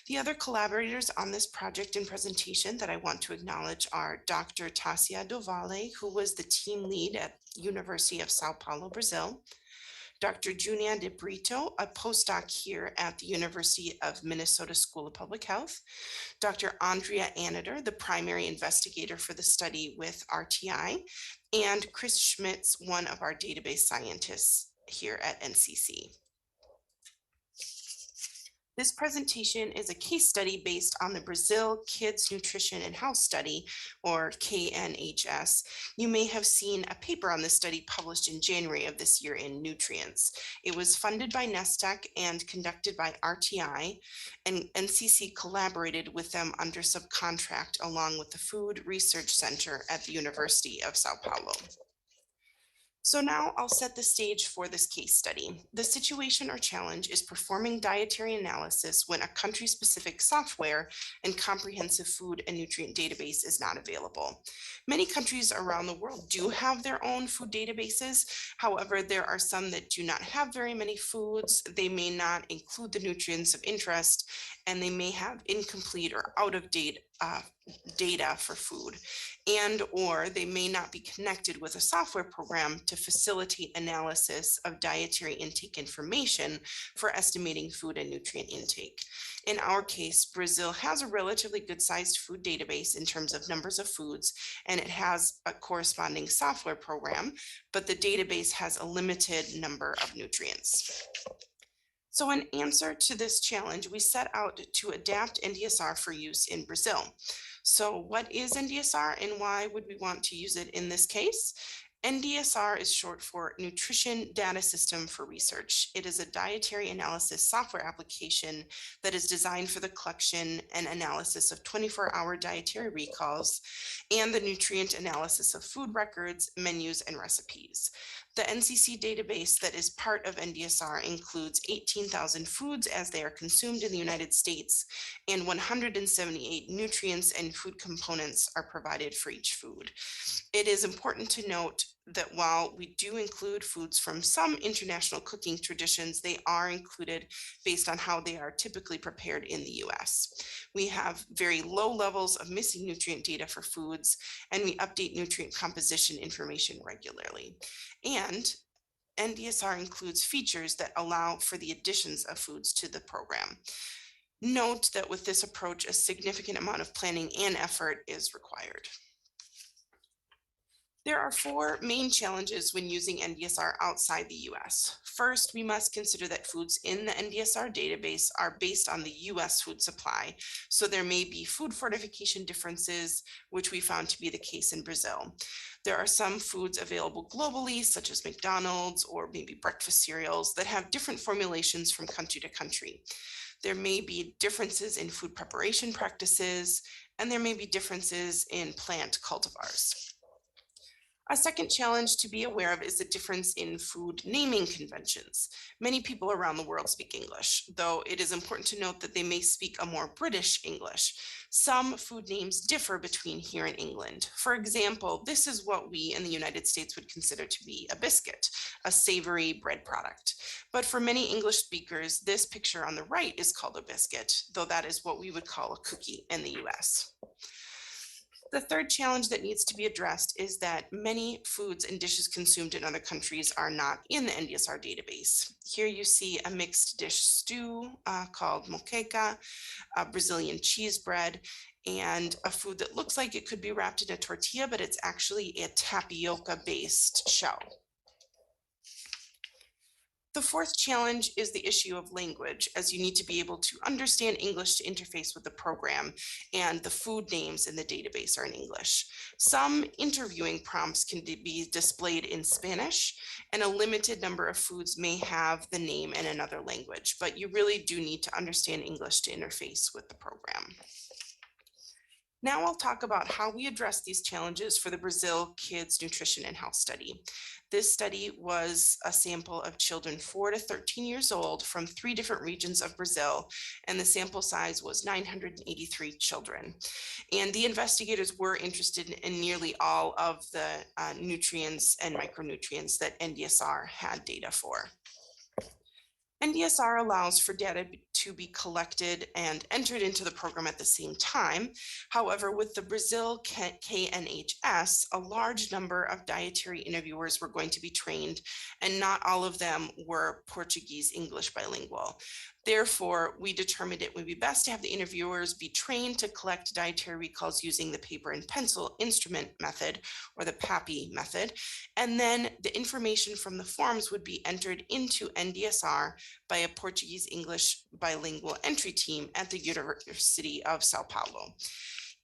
The other collaborators on this project and presentation that I want to acknowledge are Dr. Tassia Dovale, who was the team lead at University of Sao Paulo, Brazil, Dr. Junia De Brito, a postdoc here at the University of Minnesota School of Public Health, Dr. Andrea Anader, the primary investigator for the study with RTI, and Chris Schmitz, one of our database scientists here at NCC. This presentation is a case study based on the Brazil Kids Nutrition and Health Study, or KNHS. You may have seen a paper on this study published in January of this year in Nutrients. It was funded by Nestec and conducted by RTI, and NCC collaborated with them under subcontract along with the Food Research Center at the University of Sao Paulo. So now I'll set the stage for this case study. The situation or challenge is performing dietary analysis when a country-specific software and comprehensive food and nutrient database is not available. Many countries around the world do have their own food databases. However, there are some that do not have very many foods. They may not include the nutrients of interest, and they may have incomplete or out-of-date data for food, and or they may not be connected with a software program to facilitate analysis of dietary intake information for estimating food and nutrient intake. In our case, Brazil has a relatively good-sized food database in terms of numbers of foods, and it has a corresponding software program, but the database has a limited number of nutrients. So in answer to this challenge, we set out to adapt NDSR for use in Brazil. So what is NDSR and why would we want to use it in this case? NDSR is short for Nutrition Data System for Research. It is a dietary analysis software application that is designed for the collection and analysis of 24-hour dietary recalls and the nutrient analysis of food records, menus, and recipes. The NCC database that is part of NDSR includes 18,000 foods as they are consumed in the United States, and 178 nutrients and food components are provided for each food. It is important to note that while we do include foods from some international cooking traditions, they are included based on how they are typically prepared in the US. We have very low levels of missing nutrient data for foods, and we update nutrient composition information regularly. And NDSR includes features that allow for the additions of foods to the program. Note that with this approach, a significant amount of planning and effort is required. There are four main challenges when using NDSR outside the US. First, we must consider that foods in the NDSR database are based on the US food supply, so there may be food fortification differences, which we found to be the case in Brazil. There are some foods available globally, such as McDonald's or maybe breakfast cereals, that have different formulations from country to country. There may be differences in food preparation practices, and there may be differences in plant cultivars. A second challenge to be aware of is the difference in food naming conventions. Many people around the world speak English, though it is important to note that they may speak a more British English. Some food names differ between here and England. For example, this is what we in the United States would consider to be a biscuit, a savory bread product. But for many English speakers, this picture on the right is called a biscuit, though that is what we would call a cookie in the US. The third challenge that needs to be addressed is that many foods and dishes consumed in other countries are not in the NDSR database. Here you see a mixed dish stew called moqueca, a Brazilian cheese bread, and a food that looks like it could be wrapped in a tortilla, but it's actually a tapioca-based shell. The fourth challenge is the issue of language, as you need to be able to understand English to interface with the program, and the food names in the database are in English. Some interviewing prompts can be displayed in Spanish, and a limited number of foods may have the name in another language, but you really do need to understand English to interface with the program. Now I'll talk about how we address these challenges for the Brazil Kids Nutrition and Health Study. This study was a sample of children 4 to 13 years old from 3 different regions of Brazil, and the sample size was 983 children. And the investigators were interested in nearly all of the nutrients and micronutrients that NDSR had data for. NDSR allows for data to be collected and entered into the program at the same time. However, with the Brazil KNHS, a large number of dietary interviewers were going to be trained, and not all of them were Portuguese-English bilingual. Therefore, we determined it would be best to have the interviewers be trained to collect dietary recalls using the paper and pencil instrument method, or the PAPI method, and then the information from the forms would be entered into NDSR by a Portuguese-English bilingual entry team at the University of Sao Paulo.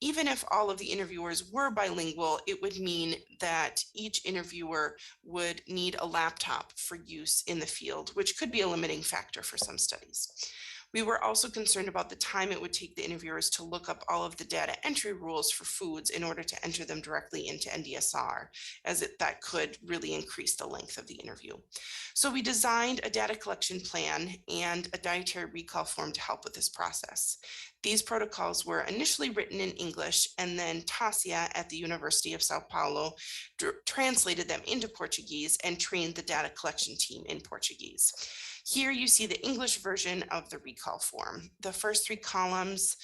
Even if all of the interviewers were bilingual, it would mean that each interviewer would need a laptop for use in the field, which could be a limiting factor for some studies. We were also concerned about the time it would take the interviewers to look up all of the data entry rules for foods in order to enter them directly into NDSR, as that could really increase the length of the interview. So we designed a data collection plan and a dietary recall form to help with this process. These protocols were initially written in English, and then Tasia at the University of Sao Paulo translated them into Portuguese and trained the data collection team in Portuguese. Here you see the English version of the recall form. The first 3 columns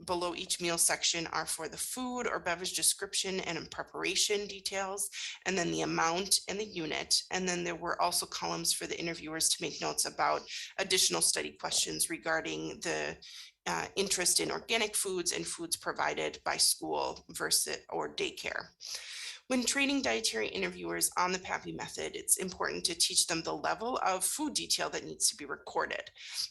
below each meal section are for the food or beverage description and preparation details, and then the amount and the unit. And then there were also columns for the interviewers to make notes about additional study questions regarding the interest in organic foods and foods provided by school versus or daycare. When training dietary interviewers on the PAPI method, it's important to teach them the level of food detail that needs to be recorded.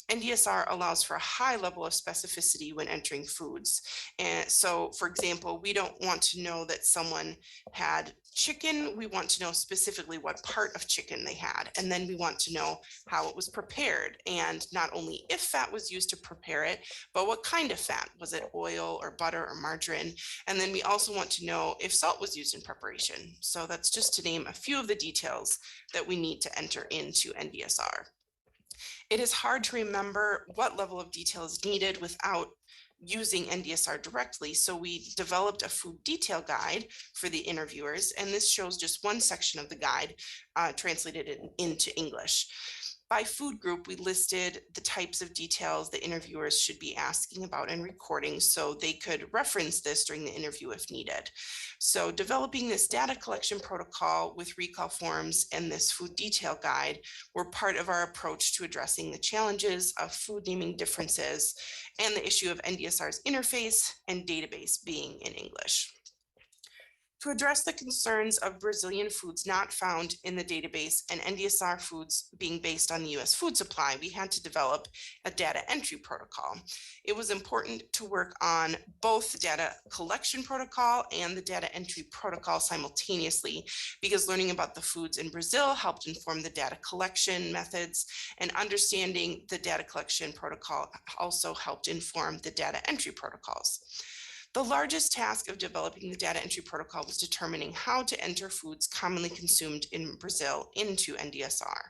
NDSR allows for a high level of specificity when entering foods. And so, for example, we don't want to know that someone had chicken. We want to know specifically what part of chicken they had. And then we want to know how it was prepared. And not only if fat was used to prepare it, but what kind of fat. Was it oil or butter or margarine? And then we also want to know if salt was used in preparation. So that's just to name a few of the details that we need to enter into NDSR. It is hard to remember what level of detail is needed without using NDSR directly, so we developed a food detail guide for the interviewers, and this shows just one section of the guide translated into English. By food group, we listed the types of details the interviewers should be asking about and recording, so they could reference this during the interview if needed. So developing this data collection protocol with recall forms and this food detail guide were part of our approach to addressing the challenges of food naming differences and the issue of NDSR's interface and database being in English. To address the concerns of Brazilian foods not found in the database and NDSR foods being based on the US food supply, we had to develop a data entry protocol. It was important to work on both the data collection protocol and the data entry protocol simultaneously, because learning about the foods in Brazil helped inform the data collection methods, and understanding the data collection protocol also helped inform the data entry protocols. The largest task of developing the data entry protocol was determining how to enter foods commonly consumed in Brazil into NDSR.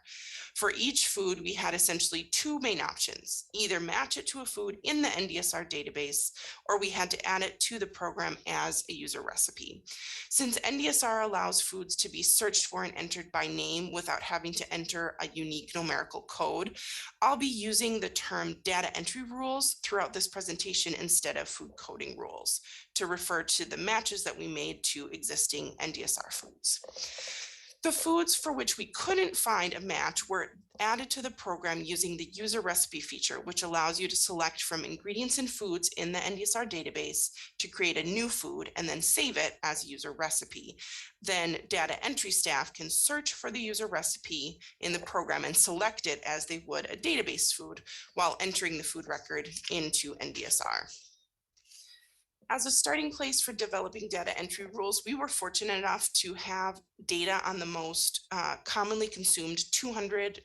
For each food, we had essentially 2 main options: either match it to a food in the NDSR database, or we had to add it to the program as a user recipe. Since NDSR allows foods to be searched for and entered by name without having to enter a unique numerical code, I'll be using the term data entry rules throughout this presentation instead of food coding rules, to refer to the matches that we made to existing NDSR foods. The foods for which we couldn't find a match were added to the program using the user recipe feature, which allows you to select from ingredients and foods in the NDSR database to create a new food and then save it as a user recipe. Then data entry staff can search for the user recipe in the program and select it as they would a database food while entering the food record into NDSR. As a starting place for developing data entry rules, we were fortunate enough to have data on the most commonly consumed 200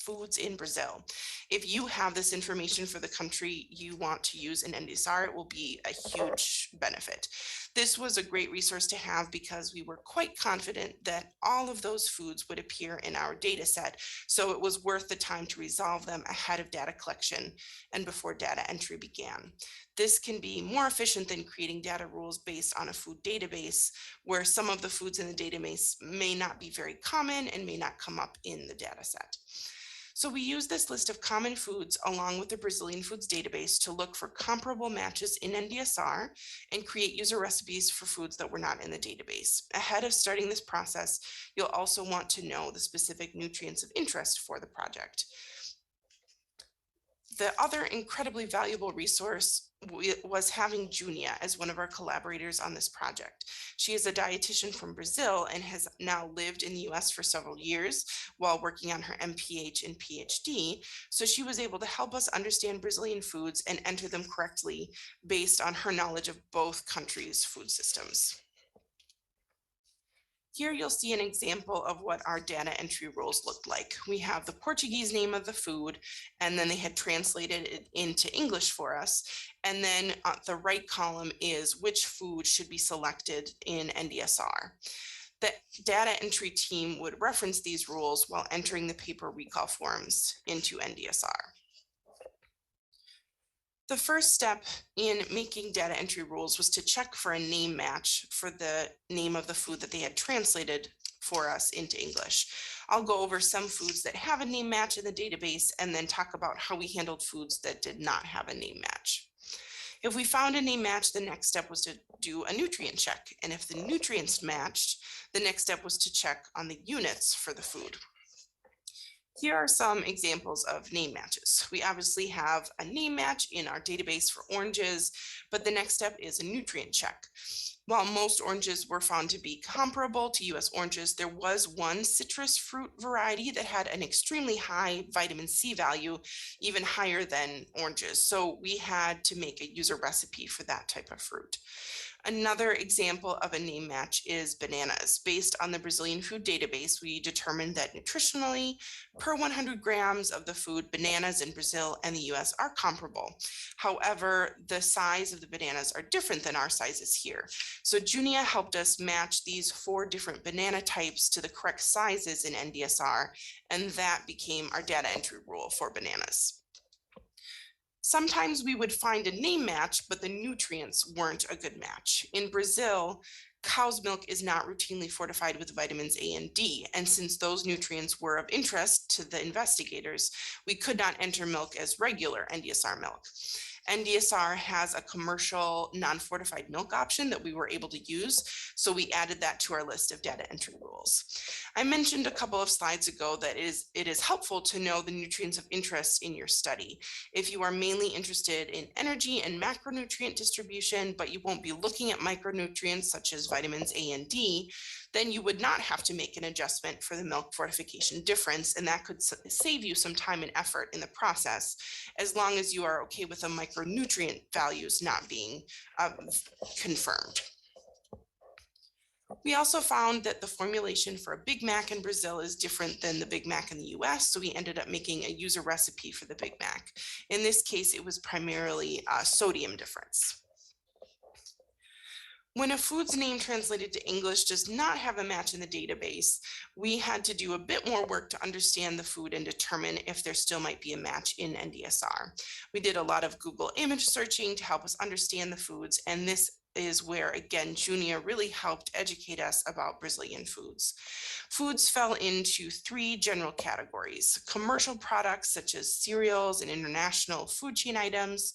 foods in Brazil. If you have this information for the country you want to use in NDSR, it will be a huge benefit. This was a great resource to have because we were quite confident that all of those foods would appear in our data set, so it was worth the time to resolve them ahead of data collection and before data entry began. This can be more efficient than creating data rules based on a food database, where some of the foods in the database may not be very common and may not come up in the data set. So we use this list of common foods along with the Brazilian foods database to look for comparable matches in NDSR and create user recipes for foods that were not in the database. Ahead of starting this process, you'll also want to know the specific nutrients of interest for the project. The other incredibly valuable resource was having Junia as one of our collaborators on this project. She is a dietitian from Brazil and has now lived in the US for several years while working on her MPH and PhD. So she was able to help us understand Brazilian foods and enter them correctly based on her knowledge of both countries' food systems. Here you'll see an example of what our data entry rules looked like. We have the Portuguese name of the food, and then they had translated it into English for us. And then the right column is which food should be selected in NDSR. The data entry team would reference these rules while entering the paper recall forms into NDSR. The first step in making data entry rules was to check for a name match for the name of the food that they had translated for us into English. I'll go over some foods that have a name match in the database and then talk about how we handled foods that did not have a name match. If we found a name match, the next step was to do a nutrient check. And if the nutrients matched, the next step was to check on the units for the food. Here are some examples of name matches. We obviously have a name match in our database for oranges, but the next step is a nutrient check. While most oranges were found to be comparable to US oranges, there was one citrus fruit variety that had an extremely high vitamin C value, even higher than oranges. So we had to make a user recipe for that type of fruit. Another example of a name match is bananas. Based on the Brazilian food database, we determined that nutritionally, per 100 grams of the food, bananas in Brazil and the US are comparable. However, the size of the bananas are different than our sizes here. So Junia helped us match these 4 different banana types to the correct sizes in NDSR, and that became our data entry rule for bananas. Sometimes we would find a name match, but the nutrients weren't a good match. In Brazil, cow's milk is not routinely fortified with vitamins A and D, and since those nutrients were of interest to the investigators, we could not enter milk as regular NDSR milk. NDSR has a commercial non-fortified milk option that we were able to use, so we added that to our list of data entry rules. I mentioned a couple of slides ago that it is helpful to know the nutrients of interest in your study. If you are mainly interested in energy and macronutrient distribution, but you won't be looking at micronutrients such as vitamins A and D, then you would not have to make an adjustment for the milk fortification difference, and that could save you some time and effort in the process, as long as you are okay with the micronutrient values not being confirmed. We also found that the formulation for a Big Mac in Brazil is different than the Big Mac in the US, so we ended up making a user recipe for the Big Mac. In this case, it was primarily a sodium difference. When a food's name translated to English does not have a match in the database, we had to do a bit more work to understand the food and determine if there still might be a match in NDSR. We did a lot of Google image searching to help us understand the foods, and this is where, again, Junia really helped educate us about Brazilian foods. Foods fell into 3 general categories: commercial products such as cereals and international food chain items,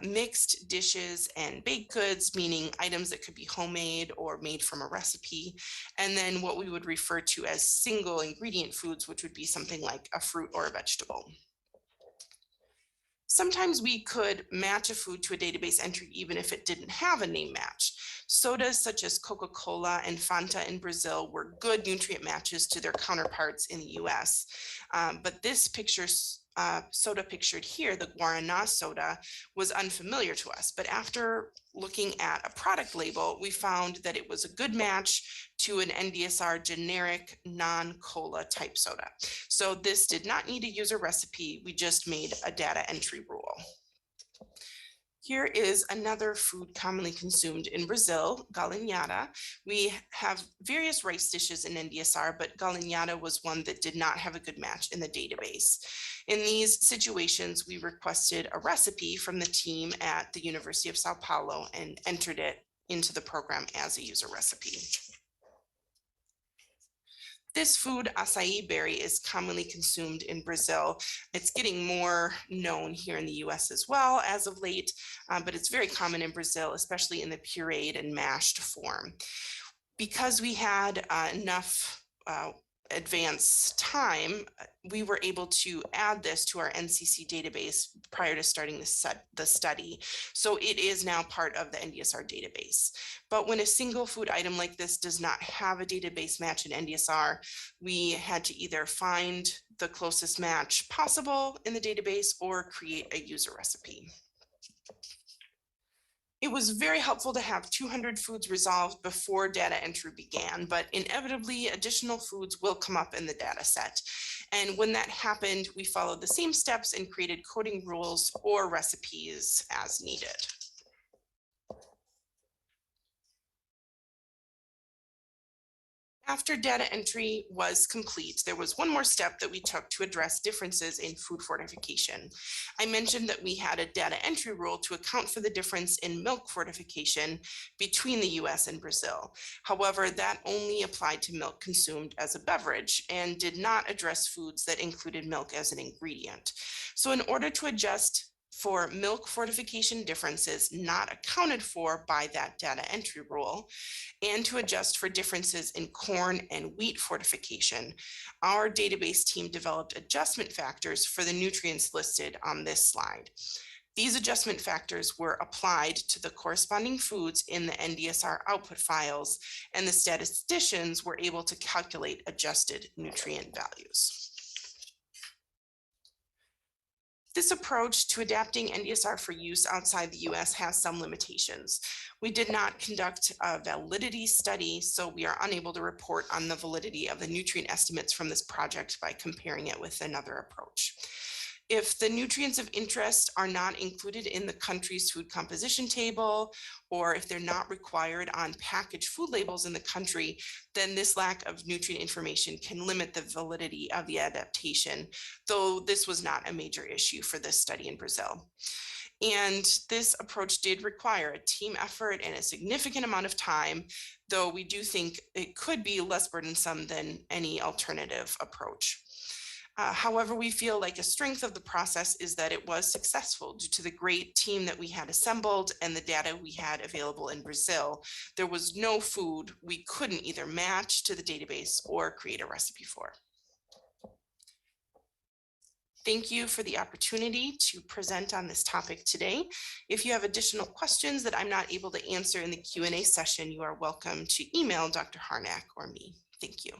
mixed dishes and baked goods, meaning items that could be homemade or made from a recipe, and then what we would refer to as single ingredient foods, which would be something like a fruit or a vegetable. Sometimes we could match a food to a database entry even if it didn't have a name match. Sodas such as Coca-Cola and Fanta in Brazil were good nutrient matches to their counterparts in the US. But this soda pictured here, the Guaraná soda, was unfamiliar to us. But after looking at a product label, we found that it was a good match to an NDSR generic non-cola type soda. So this did not need a user recipe. We just made a data entry rule. Here is another food commonly consumed in Brazil, galinhada. We have various rice dishes in NDSR, but galinhada was one that did not have a good match in the database. In these situations, we requested a recipe from the team at the University of Sao Paulo and entered it into the program as a user recipe. This food, acai berry, is commonly consumed in Brazil. It's getting more known here in the US as well as of late, but it's very common in Brazil, especially in the pureed and mashed form. Because we had enough advance time, we were able to add this to our NCC database prior to starting the study. So it is now part of the NDSR database. But when a single food item like this does not have a database match in NDSR, we had to either find the closest match possible in the database or create a user recipe. It was very helpful to have 200 foods resolved before data entry began, but inevitably additional foods will come up in the data set. And when that happened, we followed the same steps and created coding rules or recipes as needed. After data entry was complete, there was one more step that we took to address differences in food fortification. I mentioned that we had a data entry rule to account for the difference in milk fortification between the US and Brazil. However, that only applied to milk consumed as a beverage and did not address foods that included milk as an ingredient. So in order to adjust for milk fortification differences not accounted for by that data entry rule, and to adjust for differences in corn and wheat fortification, our database team developed adjustment factors for the nutrients listed on this slide. These adjustment factors were applied to the corresponding foods in the NDSR output files, and the statisticians were able to calculate adjusted nutrient values. This approach to adapting NDSR for use outside the US has some limitations. We did not conduct a validity study, so we are unable to report on the validity of the nutrient estimates from this project by comparing it with another approach. If the nutrients of interest are not included in the country's food composition table, or if they're not required on packaged food labels in the country, then this lack of nutrient information can limit the validity of the adaptation, though this was not a major issue for this study in Brazil. And this approach did require a team effort and a significant amount of time, though we do think it could be less burdensome than any alternative approach. However, we feel like a strength of the process is that it was successful due to the great team that we had assembled and the data we had available in Brazil. There was no food we couldn't either match to the database or create a recipe for. Thank you for the opportunity to present on this topic today. If you have additional questions that I'm not able to answer in the Q&A session, you are welcome to email Dr. Harnack or me. Thank you.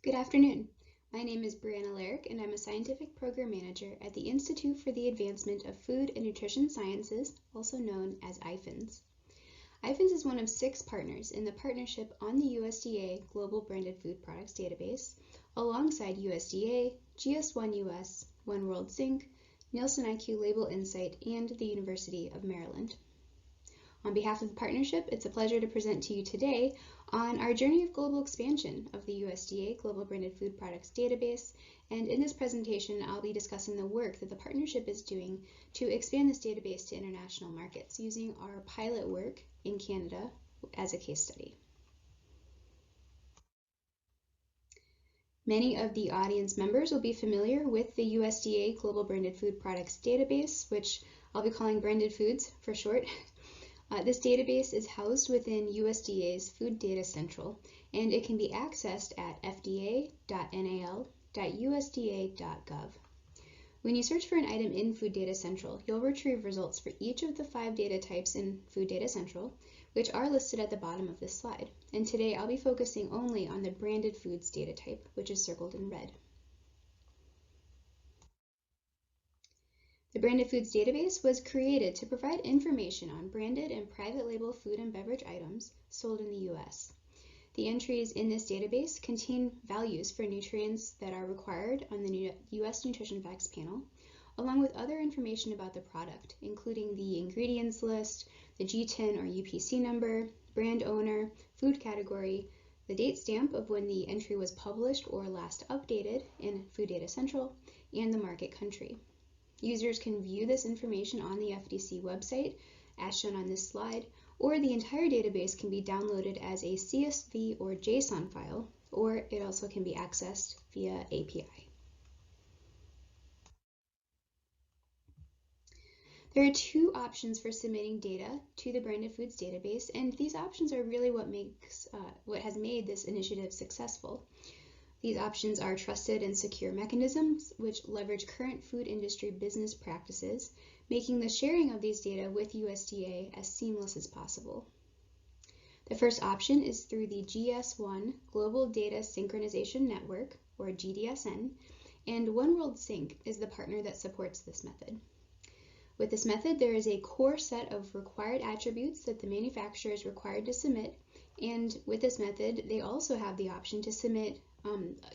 Good afternoon. My name is Brianna Larrick, and I'm a Scientific Program Manager at the Institute for the Advancement of Food and Nutrition Sciences, also known as IFANS. IFANS is one of 6 partners in the partnership on the USDA Global Branded Food Products Database, alongside USDA, GS1 US, One World Zinc, Nielsen IQ Label Insight, and the University of Maryland. On behalf of the partnership, it's a pleasure to present to you today on our journey of global expansion of the USDA Global Branded Food Products Database. And in this presentation, I'll be discussing the work that the partnership is doing to expand this database to international markets using our pilot work in Canada as a case study. Many of the audience members will be familiar with the USDA Global Branded Food Products Database, which I'll be calling Branded Foods for short. This database is housed within USDA's Food Data Central, and it can be accessed at fda.nal.usda.gov. When you search for an item in Food Data Central, you'll retrieve results for each of the 5 data types in Food Data Central, which are listed at the bottom of this slide. And today I'll be focusing only on the branded foods data type, which is circled in red. The Branded Foods database was created to provide information on branded and private label food and beverage items sold in the U.S. The entries in this database contain values for nutrients that are required on the U.S. Nutrition Facts panel, along with other information about the product, including the ingredients list, the G10 or UPC number, brand owner, food category, the date stamp of when the entry was published or last updated in Food Data Central, and the market country. Users can view this information on the FDC website, as shown on this slide, or the entire database can be downloaded as a CSV or JSON file, or it also can be accessed via API. There are two options for submitting data to the Branded Foods database, and these options are really what has made this initiative successful. These options are trusted and secure mechanisms which leverage current food industry business practices, making the sharing of these data with USDA as seamless as possible. The first option is through the GS1 Global Data Synchronization Network, or GDSN, and One World Sync is the partner that supports this method. With this method, there is a core set of required attributes that the manufacturer is required to submit, and with this method, they also have the option to submit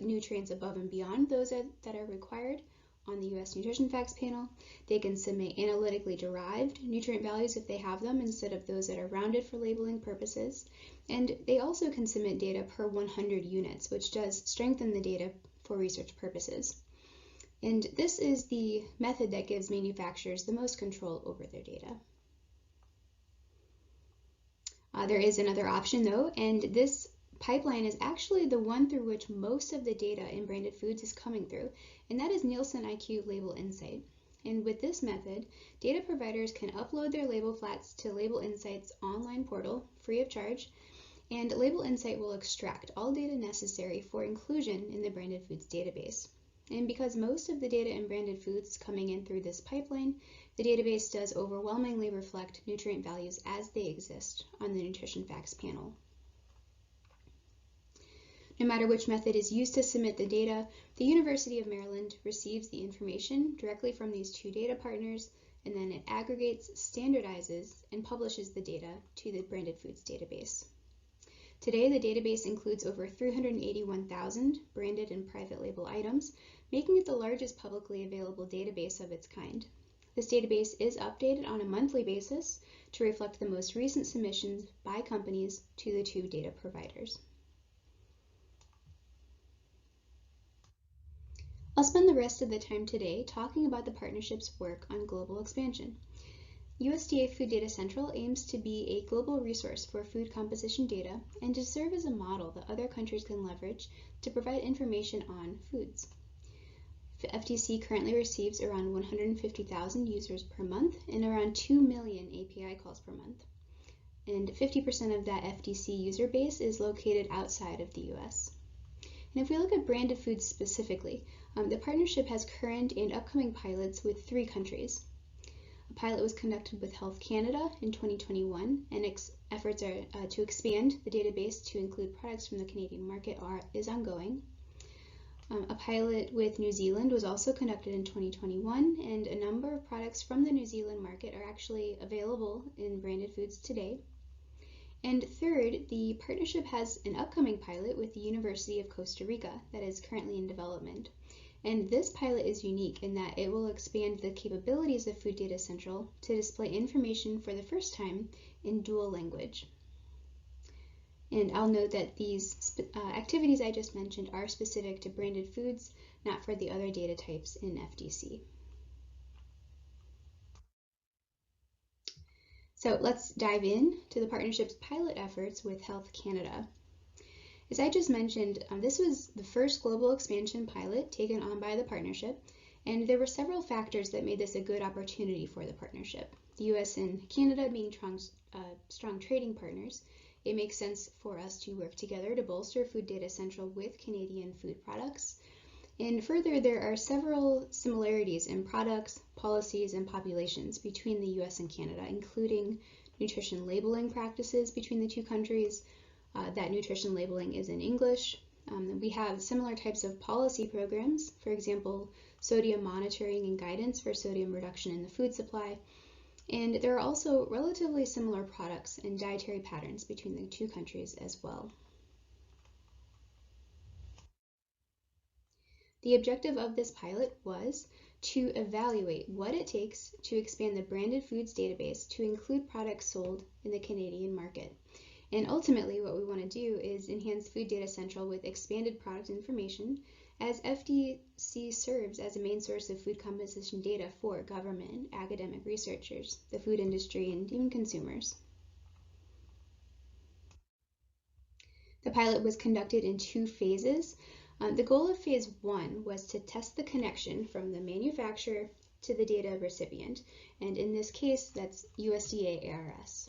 nutrients above and beyond those that are required on the U.S. Nutrition Facts panel. They can submit analytically derived nutrient values if they have them instead of those that are rounded for labeling purposes, and they also can submit data per 100 units, which does strengthen the data for research purposes. And this is the method that gives manufacturers the most control over their data. There is another option though, and this pipeline is actually the one through which most of the data in Branded Foods is coming through, and that is Nielsen IQ Label Insight. And with this method, data providers can upload their label flats to Label Insight's online portal free of charge, and Label Insight will extract all data necessary for inclusion in the Branded Foods database. And because most of the data in Branded Foods is coming in through this pipeline, the database does overwhelmingly reflect nutrient values as they exist on the Nutrition Facts panel. No matter which method is used to submit the data, the University of Maryland receives the information directly from these two data partners, and then it aggregates, standardizes, and publishes the data to the Branded Foods database. Today, the database includes over 381,000 branded and private label items, making it the largest publicly available database of its kind. This database is updated on a monthly basis to reflect the most recent submissions by companies to the two data providers. I'll spend the rest of the time today talking about the partnership's work on global expansion. USDA Food Data Central aims to be a global resource for food composition data and to serve as a model that other countries can leverage to provide information on foods. FDC currently receives around 150,000 users per month and around 2 million API calls per month. And 50% of that FDC user base is located outside of the US. And if we look at Branded Foods specifically, the partnership has current and upcoming pilots with 3 countries. A pilot was conducted with Health Canada in 2021, and efforts are to expand the database to include products from the Canadian market is ongoing. A pilot with New Zealand was also conducted in 2021, and a number of products from the New Zealand market are actually available in Branded Foods today. And third, the partnership has an upcoming pilot with the University of Costa Rica that is currently in development. And this pilot is unique in that it will expand the capabilities of Food Data Central to display information for the first time in dual language. And I'll note that these activities I just mentioned are specific to Branded Foods, not for the other data types in FDC. So let's dive in to the partnership's pilot efforts with Health Canada. As I just mentioned, this was the first global expansion pilot taken on by the partnership, and there were several factors that made this a good opportunity for the partnership. The US and Canada being strong trading partners, it makes sense for us to work together to bolster Food Data Central with Canadian food products. And further, there are several similarities in products, policies, and populations between the US and Canada, including nutrition labeling practices between the two countries. That nutrition labeling is in English. We have similar types of policy programs, for example, sodium monitoring and guidance for sodium reduction in the food supply. And there are also relatively similar products and dietary patterns between the two countries as well. The objective of this pilot was to evaluate what it takes to expand the Branded Foods database to include products sold in the Canadian market. And ultimately, what we want to do is enhance Food Data Central with expanded product information, as FDC serves as a main source of food composition data for government and academic researchers, the food industry, and even consumers. The pilot was conducted in 2 phases. The goal of phase 1 was to test the connection from the manufacturer to the data recipient, and in this case, that's USDA ARS.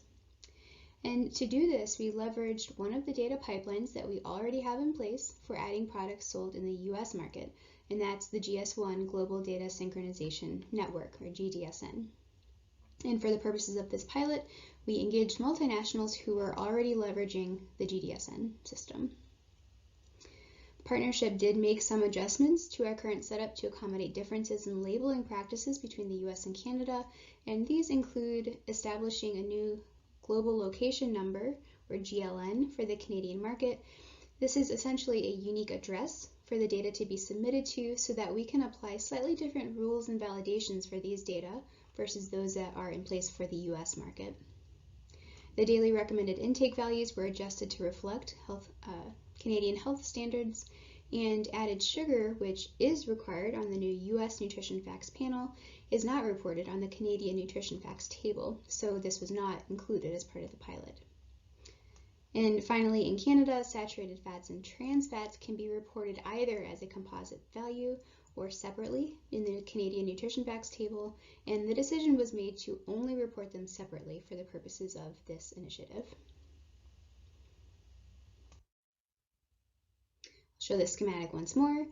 And to do this, we leveraged one of the data pipelines that we already have in place for adding products sold in the US market, and that's the GS1 Global Data Synchronization Network, or GDSN. And for the purposes of this pilot, we engaged multinationals who were already leveraging the GDSN system. The partnership did make some adjustments to our current setup to accommodate differences in labeling practices between the US and Canada, and these include establishing a new Global Location Number, or GLN, for the Canadian market. This is essentially a unique address for the data to be submitted to so that we can apply slightly different rules and validations for these data versus those that are in place for the US market. The daily recommended intake values were adjusted to reflect Canadian health standards, and added sugar, which is required on the new US Nutrition Facts panel, is not reported on the Canadian Nutrition Facts table, so this was not included as part of the pilot. And finally, in Canada, saturated fats and trans fats can be reported either as a composite value or separately in the Canadian Nutrition Facts table, and the decision was made to only report them separately for the purposes of this initiative. Show this schematic once more.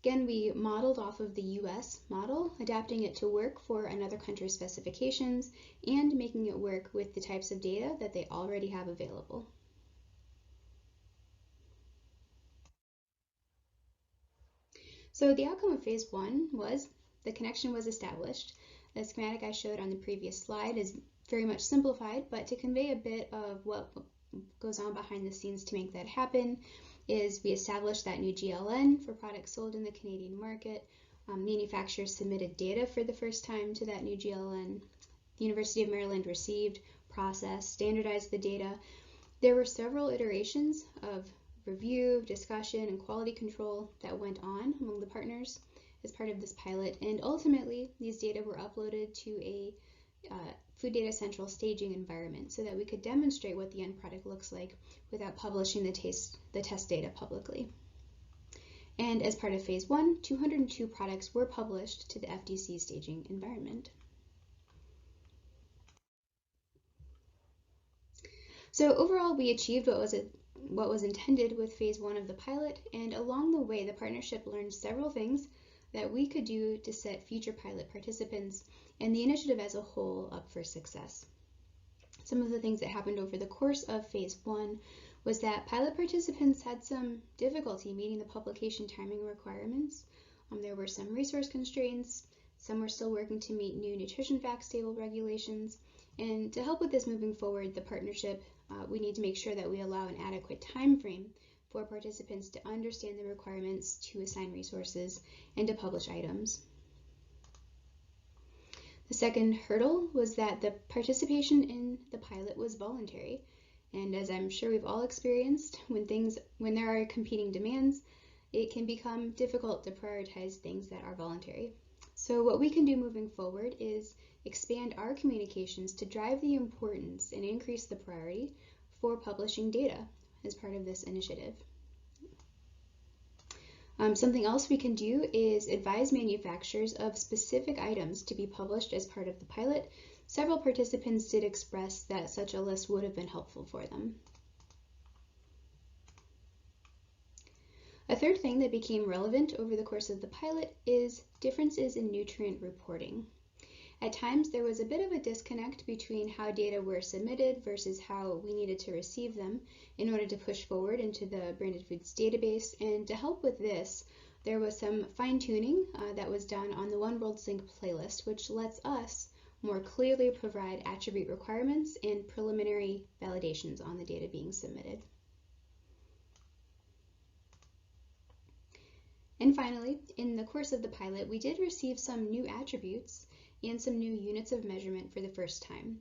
Again, we modeled off of the US model, adapting it to work for another country's specifications and making it work with the types of data that they already have available. So the outcome of phase 1 was the connection was established. The schematic I showed on the previous slide is very much simplified, but to convey a bit of what goes on behind the scenes to make that happen is we established that new GLN for products sold in the Canadian market. Manufacturers submitted data for the first time to that new GLN. The University of Maryland received, processed, standardized the data. There were several iterations of review, discussion, and quality control that went on among the partners as part of this pilot, and ultimately these data were uploaded to a Food Data Central staging environment so that we could demonstrate what the end product looks like without publishing the test data publicly. And as part of phase 1, 202 products were published to the FDC staging environment. So overall, we achieved what was intended with phase 1 of the pilot, and along the way, the partnership learned several things that we could do to set future pilot participants and the initiative as a whole up for success. Some of the things that happened over the course of phase 1 was that pilot participants had some difficulty meeting the publication timing requirements. There were some resource constraints, some were still working to meet new nutrition facts table regulations, and to help with this moving forward, the partnership, we need to make sure that we allow an adequate time frame for participants to understand the requirements, to assign resources, and to publish items. The second hurdle was that the participation in the pilot was voluntary, and as I'm sure we've all experienced, when there are competing demands, it can become difficult to prioritize things that are voluntary. So what we can do moving forward is expand our communications to drive the importance and increase the priority for publishing data as part of this initiative. Something else we can do is advise manufacturers of specific items to be published as part of the pilot. Several participants did express that such a list would have been helpful for them. A third thing that became relevant over the course of the pilot is differences in nutrient reporting. At times, there was a bit of a disconnect between how data were submitted versus how we needed to receive them in order to push forward into the branded foods database. And to help with this, there was some fine-tuning that was done on the One World Sync playlist, which lets us more clearly provide attribute requirements and preliminary validations on the data being submitted. And finally, in the course of the pilot, we did receive some new attributes and some new units of measurement for the first time.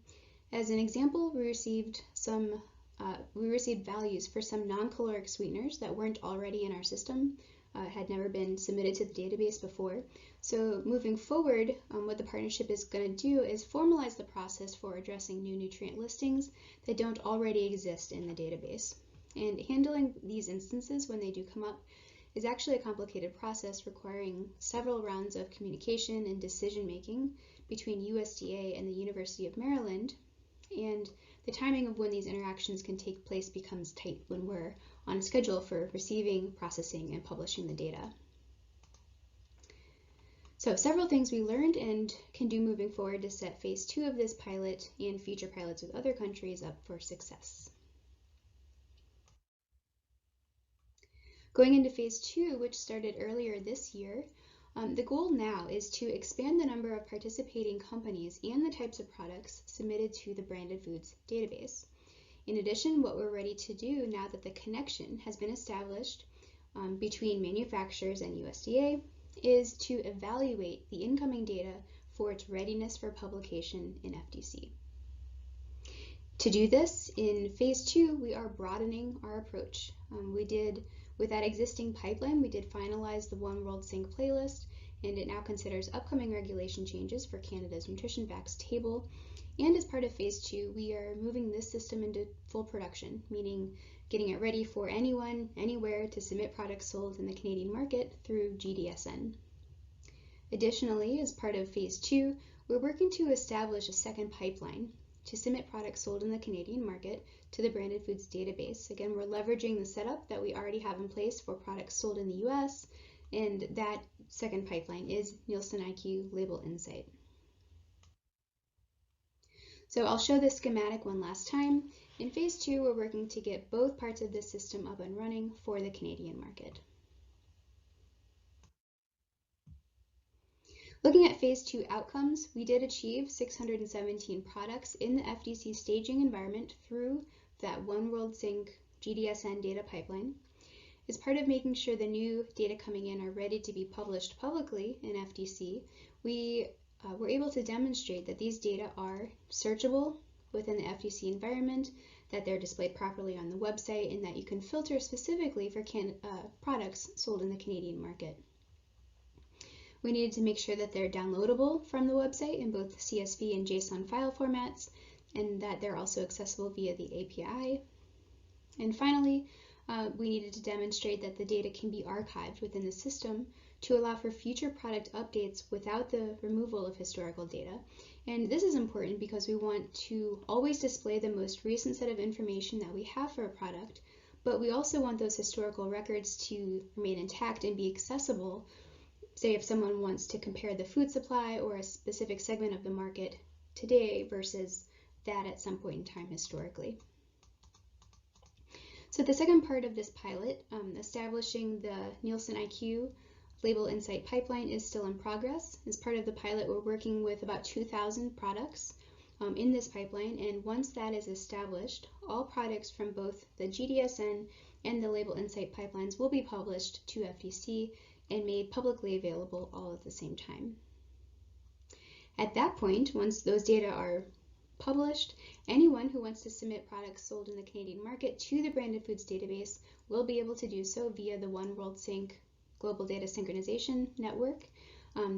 As an example, we received values for some non-caloric sweeteners that weren't already in our system, had never been submitted to the database before. So moving forward, what the partnership is going to do is formalize the process for addressing new nutrient listings that don't already exist in the database. And handling these instances when they do come up is actually a complicated process requiring several rounds of communication and decision making between USDA and the University of Maryland, and the timing of when these interactions can take place becomes tight when we're on a schedule for receiving, processing, and publishing the data. So several things we learned and can do moving forward to set phase 2 of this pilot and future pilots with other countries up for success. Going into phase 2, which started earlier this year, the goal now is to expand the number of participating companies and the types of products submitted to the branded foods database. In addition, what we're ready to do now that the connection has been established between manufacturers and USDA is to evaluate the incoming data for its readiness for publication in FDC. To do this, in phase 2, we are broadening our approach. With that existing pipeline, we did finalize the One World Sync playlist, and it now considers upcoming regulation changes for Canada's nutrition facts table. And as part of phase 2, we are moving this system into full production, meaning getting it ready for anyone, anywhere to submit products sold in the Canadian market through GDSN. Additionally, as part of phase 2, we're working to establish a second pipeline to submit products sold in the Canadian market to the branded foods database. Again, we're leveraging the setup that we already have in place for products sold in the US, and that second pipeline is Nielsen IQ Label Insight. So I'll show this schematic one last time. In phase 2, we're working to get both parts of this system up and running for the Canadian market. Looking at phase 2 outcomes, we did achieve 617 products in the FDC staging environment through that One World Sync GDSN data pipeline. As part of making sure the new data coming in are ready to be published publicly in FDC, we were able to demonstrate that these data are searchable within the FDC environment, that they're displayed properly on the website, and that you can filter specifically for products sold in the Canadian market. We needed to make sure that they're downloadable from the website in both CSV and JSON file formats, and that they're also accessible via the API. And finally, we needed to demonstrate that the data can be archived within the system to allow for future product updates without the removal of historical data. And this is important because we want to always display the most recent set of information that we have for a product, but we also want those historical records to remain intact and be accessible. Say if someone wants to compare the food supply or a specific segment of the market today versus that at some point in time historically. So the second part of this pilot, establishing the Nielsen IQ Label Insight pipeline, is still in progress. As part of the pilot, we're working with about 2,000 products in this pipeline, and once that is established, all products from both the GDSN and the Label Insight pipelines will be published to FDC and made publicly available all at the same time. At that point, once those data are published, anyone who wants to submit products sold in the Canadian market to the branded foods database will be able to do so via the One World Sync Global Data Synchronization Network.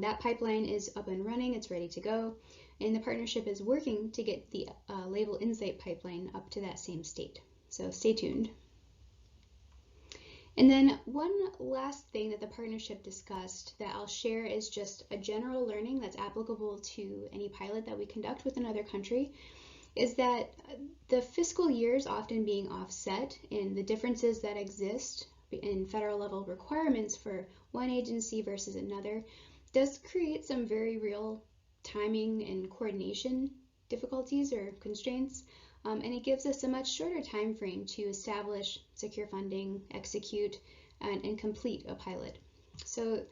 That pipeline is up and running, it's ready to go, and the partnership is working to get the Label Insight pipeline up to that same state. So stay tuned. And then one last thing that the partnership discussed that I'll share is just a general learning that's applicable to any pilot that we conduct with another country, is that the fiscal years often being offset and the differences that exist in federal level requirements for one agency versus another does create some very real timing and coordination difficulties or constraints. And it gives us a much shorter time frame to establish, secure funding, execute, and complete a pilot. So,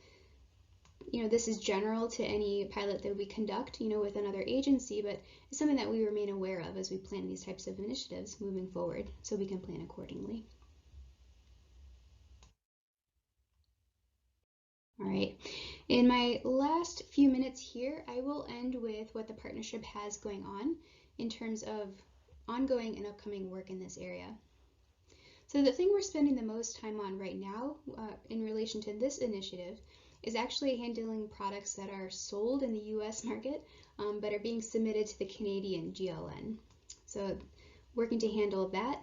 this is general to any pilot that we conduct, with another agency, but it's something that we remain aware of as we plan these types of initiatives moving forward, so we can plan accordingly. All right, in my last few minutes here, I will end with what the partnership has going on in terms of ongoing and upcoming work in this area. So the thing we're spending the most time on right now in relation to this initiative is actually handling products that are sold in the US market but are being submitted to the Canadian GLN. So working to handle that.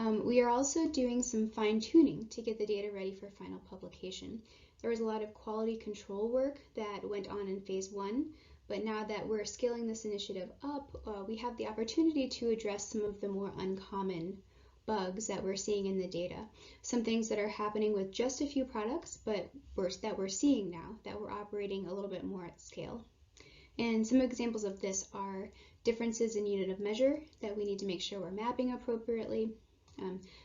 We are also doing some fine-tuning to get the data ready for final publication. There was a lot of quality control work that went on in phase 1, but now that we're scaling this initiative up, we have the opportunity to address some of the more uncommon bugs that we're seeing in the data. Some things that are happening with just a few products, but that we're seeing now, that we're operating a little bit more at scale. And some examples of this are differences in unit of measure that we need to make sure we're mapping appropriately.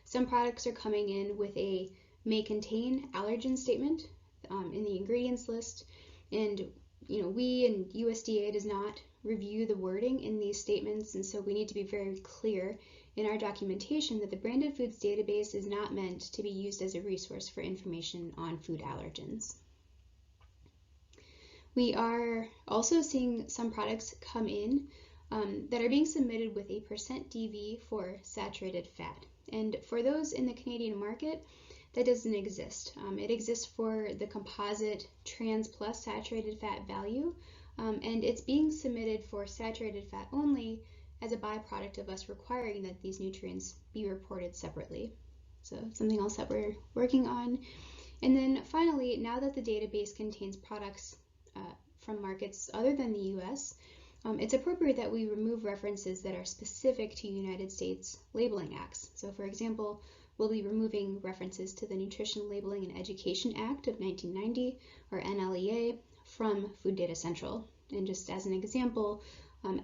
Some products are coming in with a may contain allergen statement in the ingredients list, and we and USDA does not review the wording in these statements, and so we need to be very clear in our documentation that the branded foods database is not meant to be used as a resource for information on food allergens. We are also seeing some products come in that are being submitted with a % DV for saturated fat. And for those in the Canadian market, that doesn't exist. It exists for the composite trans plus saturated fat value, and it's being submitted for saturated fat only as a byproduct of us requiring that these nutrients be reported separately. So something else that we're working on. And then finally, now that the database contains products from markets other than the US, it's appropriate that we remove references that are specific to United States labeling acts. So for example, we'll be removing references to the Nutrition Labeling and Education Act of 1990, or NLEA, from Food Data Central. And just as an example,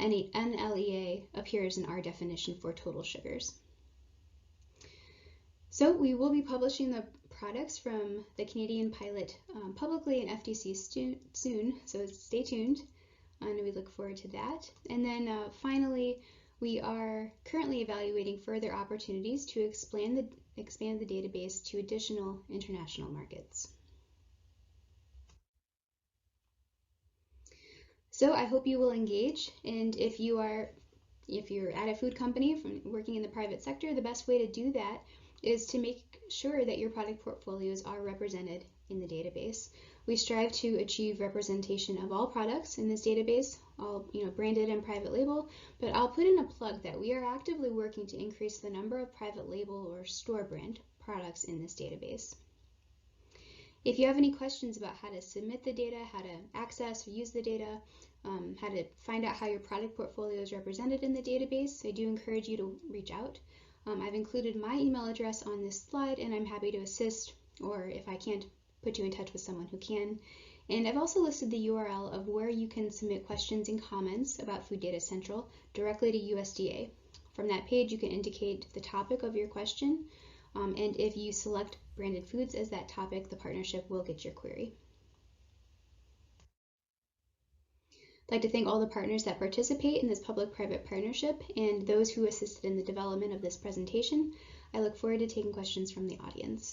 any NLEA appears in our definition for total sugars. So we will be publishing the products from the Canadian pilot publicly in FDC soon, so stay tuned, and we look forward to that. And then finally, we are currently evaluating further opportunities to expand the database to additional international markets. So I hope you will engage, and if you're at a food company working in the private sector, the best way to do that is to make sure that your product portfolios are represented in the database. We strive to achieve representation of all products in this database, all branded and private label, but I'll put in a plug that we are actively working to increase the number of private label or store brand products in this database. If you have any questions about how to submit the data, how to access or use the data, how to find out how your product portfolio is represented in the database, I do encourage you to reach out. I've included my email address on this slide, and I'm happy to assist, or if I can't, put you in touch with someone who can. And I've also listed the URL of where you can submit questions and comments about Food Data Central directly to USDA. From that page, you can indicate the topic of your question, and if you select branded foods as that topic, the partnership will get your query. I'd like to thank all the partners that participate in this public-private partnership and those who assisted in the development of this presentation. I look forward to taking questions from the audience.